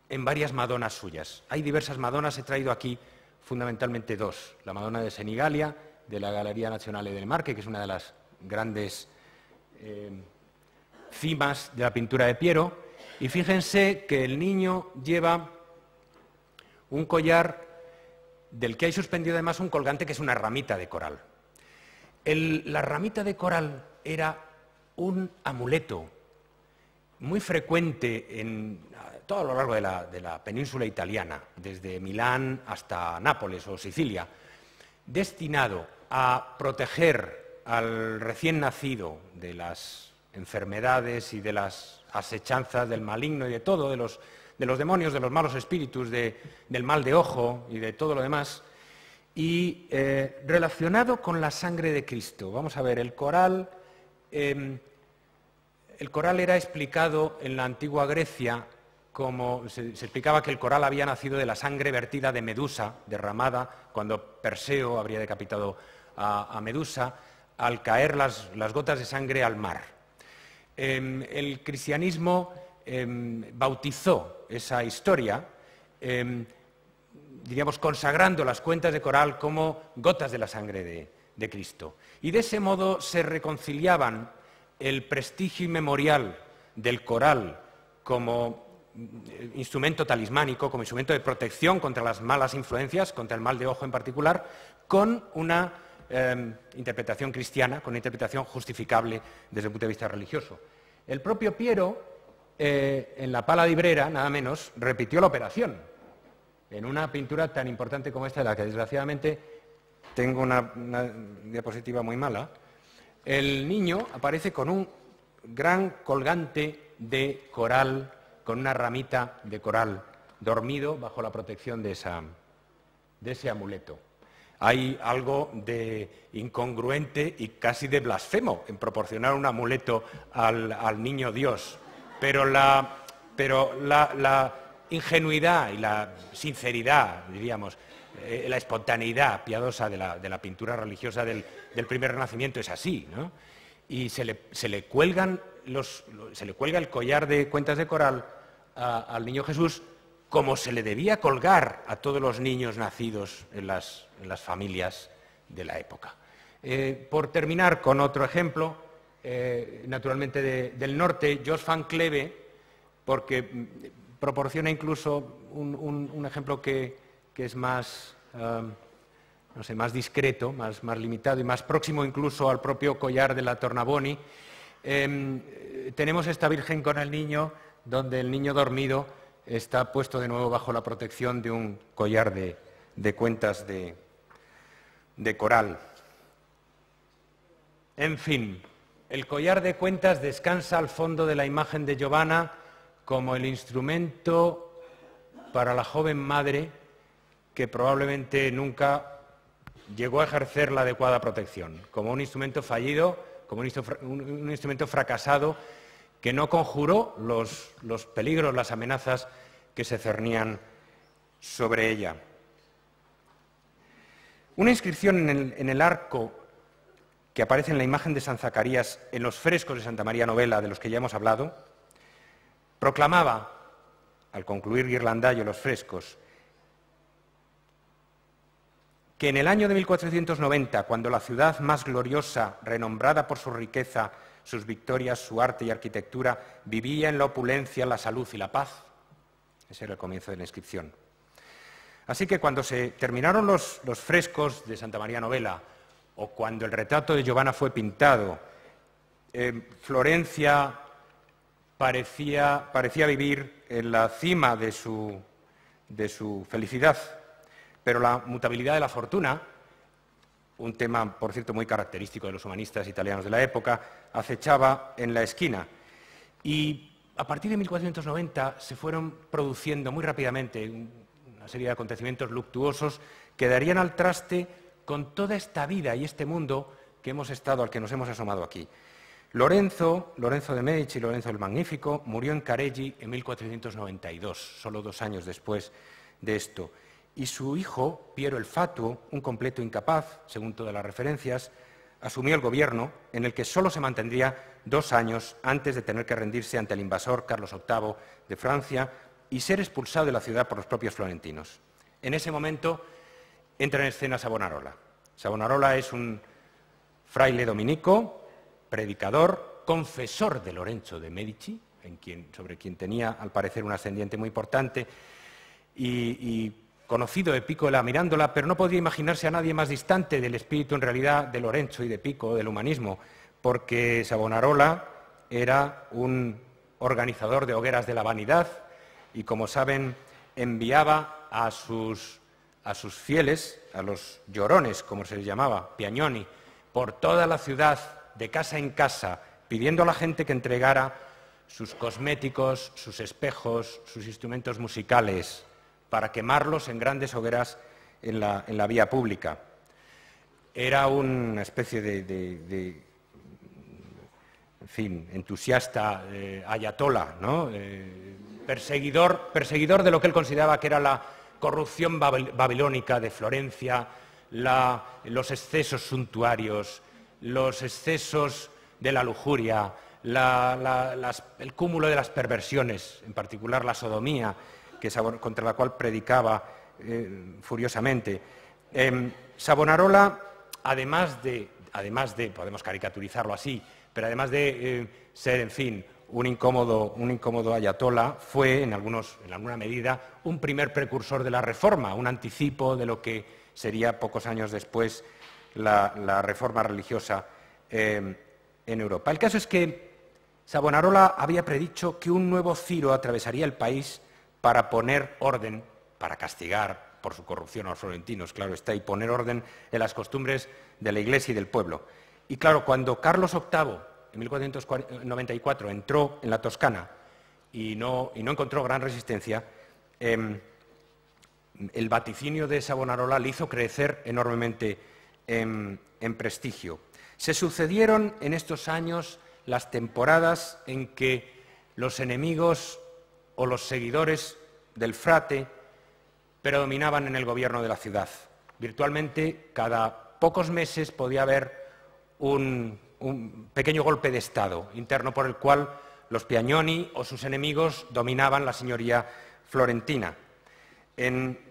varias Madonas suyas. Hay diversas Madonas, he traído aquí fundamentalmente dos. La Madonna de Senigallia, de la Galería Nazionale del Marche, que es una de las grandes cimas de la pintura de Piero, y fíjense que el niño lleva un collar del que hay suspendido además un colgante que es una ramita de coral. La ramita de coral era un amuleto muy frecuente todo a lo largo de la península italiana, desde Milán hasta Nápoles o Sicilia, destinado a proteger al recién nacido de las enfermedades y de las asechanzas del maligno y de todo, de los demonios, de los malos espíritus, del mal de ojo y de todo lo demás, y relacionado con la sangre de Cristo. Vamos a ver, el coral era explicado en la antigua Grecia como se explicaba que el coral había nacido de la sangre vertida de Medusa, derramada cuando Perseo habría decapitado a Medusa, al caer las gotas de sangre al mar. El cristianismo bautizó esa historia, diríamos, consagrando las cuentas de coral como gotas de la sangre de Cristo. Y de ese modo se reconciliaban el prestigio inmemorial del coral como instrumento talismánico, como instrumento de protección contra las malas influencias, contra el mal de ojo en particular, con una interpretación cristiana, con una interpretación justificable desde el punto de vista religioso. El propio Piero, en la Pala di Brera, nada menos, repitió la operación en una pintura tan importante como esta, de la que desgraciadamente tengo una diapositiva muy mala. El niño aparece con un gran colgante de coral, con una ramita de coral, dormido bajo la protección de ese amuleto. Hay algo de incongruente y casi de blasfemo en proporcionar un amuleto al niño Dios, pero la ingenuidad y la sinceridad, diríamos, la espontaneidad piadosa de la pintura religiosa del primer Renacimiento es así, ¿no? Y se le cuelga el collar de cuentas de coral al niño Jesús, como se le debía colgar a todos los niños nacidos en las familias de la época. Por terminar con otro ejemplo, naturalmente del norte, Jos van Cleve, porque proporciona incluso un ejemplo que es más, no sé, más discreto, más limitado y más próximo incluso al propio collar de la Tornabuoni. Tenemos esta Virgen con el niño, donde el niño dormido está puesto de nuevo bajo la protección de un collar de cuentas de coral. En fin, el collar de cuentas descansa al fondo de la imagen de Giovanna como el instrumento para la joven madre que probablemente nunca llegó a ejercer la adecuada protección, como un instrumento fallido, como un instrumento fracasado que no conjuró los peligros, las amenazas que se cernían sobre ella. Una inscripción en el arco que aparece en la imagen de San Zacarías en los frescos de Santa María Novella, de los que ya hemos hablado, proclamaba, al concluir Ghirlandaio los frescos, que en el año de 1490, cuando la ciudad más gloriosa, renombrada por su riqueza, sus victorias, su arte y arquitectura, vivía en la opulencia, la salud y la paz. Ese era el comienzo de la inscripción. Así que cuando se terminaron los frescos de Santa María Novella, o cuando el retrato de Giovanna fue pintado, Florencia parecía vivir en la cima de su felicidad, pero la mutabilidad de la fortuna, un tema, por cierto, muy característico de los humanistas italianos de la época, acechaba en la esquina. Y a partir de 1490 se fueron produciendo muy rápidamente una serie de acontecimientos luctuosos que darían al traste con toda esta vida y este mundo al que nos hemos asomado aquí. Lorenzo de Medici, Lorenzo el Magnífico, murió en Careggi en 1492, solo 2 años después de esto. Y su hijo, Piero el Fatuo, un completo incapaz, según todas las referencias, asumió el gobierno, en el que solo se mantendría 2 años antes de tener que rendirse ante el invasor Carlos VIII de Francia y ser expulsado de la ciudad por los propios florentinos. En ese momento entra en escena Savonarola. Savonarola es un fraile dominico, predicador, confesor de Lorenzo de Medici, sobre quien tenía, al parecer, un ascendiente muy importante, y conocido de Pico de la Mirandola, pero no podría imaginarse a nadie más distante del espíritu, en realidad, de Lorenzo y de Pico, del humanismo, porque Savonarola era un organizador de hogueras de la vanidad y, como saben, enviaba a sus fieles, a los llorones, como se les llamaba, piagnoni, por toda la ciudad, de casa en casa, pidiendo a la gente que entregara sus cosméticos, sus espejos, sus instrumentos musicales, para quemarlos en grandes hogueras en la vía pública. Era una especie de en fin, entusiasta, ayatolá, ¿no? Perseguidor de lo que él consideraba que era la corrupción babilónica de Florencia, los excesos suntuarios, los excesos de la lujuria, el cúmulo de las perversiones, en particular la sodomía, contra la cual predicaba furiosamente. Savonarola, además de, podemos caricaturizarlo así, pero además de ser, en fin, un incómodo ayatolá, fue, en alguna medida, un primer precursor de la Reforma, un anticipo de lo que sería, pocos años después, la reforma religiosa en Europa. El caso es que Savonarola había predicho que un nuevo Ciro atravesaría el país para poner orden, para castigar por su corrupción a los florentinos, claro está, y poner orden en las costumbres de la Iglesia y del pueblo. Y claro, cuando Carlos VIII, en 1494, entró en la Toscana y no encontró gran resistencia, el vaticinio de Savonarola le hizo crecer enormemente en prestigio. Se sucedieron en estos años las temporadas en que los enemigos o los seguidores del frate predominaban en el gobierno de la ciudad. Virtualmente, cada pocos meses podía haber un pequeño golpe de Estado interno por el cual los Piagnoni o sus enemigos dominaban la señoría florentina.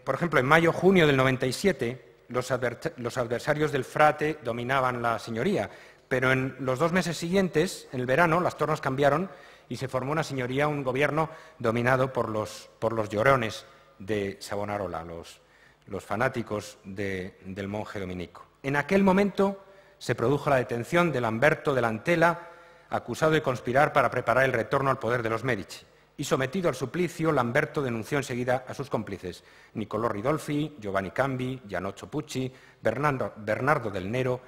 Por ejemplo, en mayo-junio del 97, los adversarios del frate dominaban la señoría, pero en los 2 meses siguientes, en el verano, las tornas cambiaron y se formó una señoría, un gobierno dominado por los llorones de Savonarola, los fanáticos del monje dominico. En aquel momento se produjo la detención de Lamberto de Lantela, acusado de conspirar para preparar el retorno al poder de los Medici. Y sometido al suplicio, Lamberto denunció enseguida a sus cómplices, Niccolò Ridolfi, Giovanni Cambi, Gianoccio Pucci, Bernardo del Nero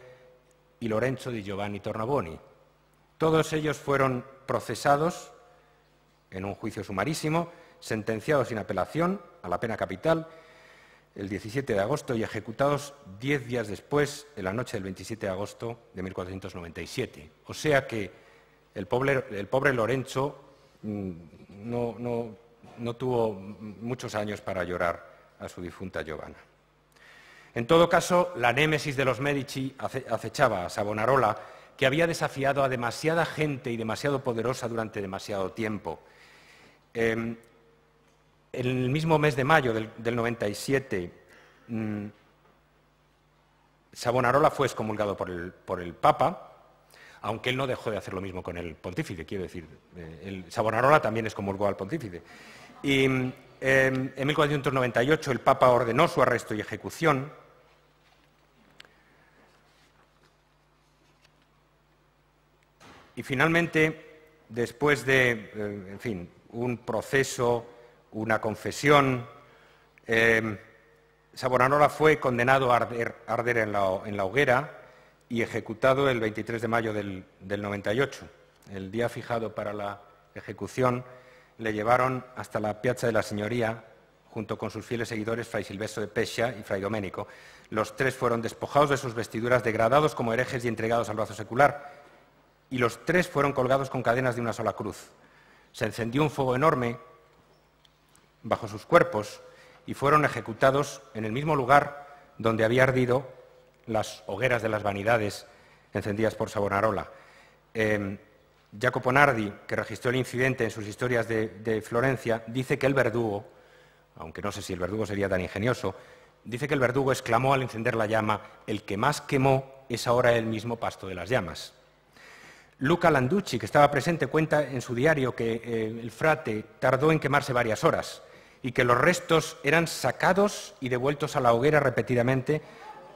y Lorenzo di Giovanni Tornabuoni. Todos ellos fueron procesados en un juicio sumarísimo, sentenciados sin apelación a la pena capital el 17 de agosto y ejecutados 10 días después, en la noche del 27 de agosto de 1497. O sea que el pobre Lorenzo no tuvo muchos años para llorar a su difunta Giovanna. En todo caso, la némesis de los Medici acechaba a Savonarola, que había desafiado a demasiada gente y demasiado poderosa durante demasiado tiempo. En el mismo mes de mayo del 97, Savonarola fue excomulgado por el Papa, aunque él no dejó de hacer lo mismo con el pontífice, quiero decir, Savonarola también excomulgó al pontífice. Y en 1498 el Papa ordenó su arresto y ejecución. Y finalmente, después de, en fin, un proceso, una confesión, Savonarola fue condenado a arder en la hoguera y ejecutado el 23 de mayo del 98. El día fijado para la ejecución le llevaron hasta la Piazza de la Signoria, junto con sus fieles seguidores, Fray Silvestro de Pescia y Fray Domenico. Los 3 fueron despojados de sus vestiduras, degradados como herejes y entregados al brazo secular. Y los 3 fueron colgados con cadenas de una sola cruz. Se encendió un fuego enorme bajo sus cuerpos y fueron ejecutados en el mismo lugar donde había ardido las hogueras de las vanidades encendidas por Savonarola. Jacopo Nardi, que registró el incidente en sus historias de Florencia, dice que el verdugo, aunque no sé si el verdugo sería tan ingenioso, dice que el verdugo exclamó al encender la llama: «El que más quemó es ahora el mismo pasto de las llamas». Luca Landucci, que estaba presente, cuenta en su diario que el frate tardó en quemarse varias horas y que los restos eran sacados y devueltos a la hoguera repetidamente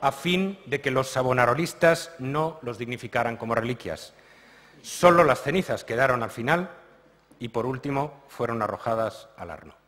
a fin de que los savonarolistas no los dignificaran como reliquias. Solo las cenizas quedaron al final y, por último, fueron arrojadas al Arno.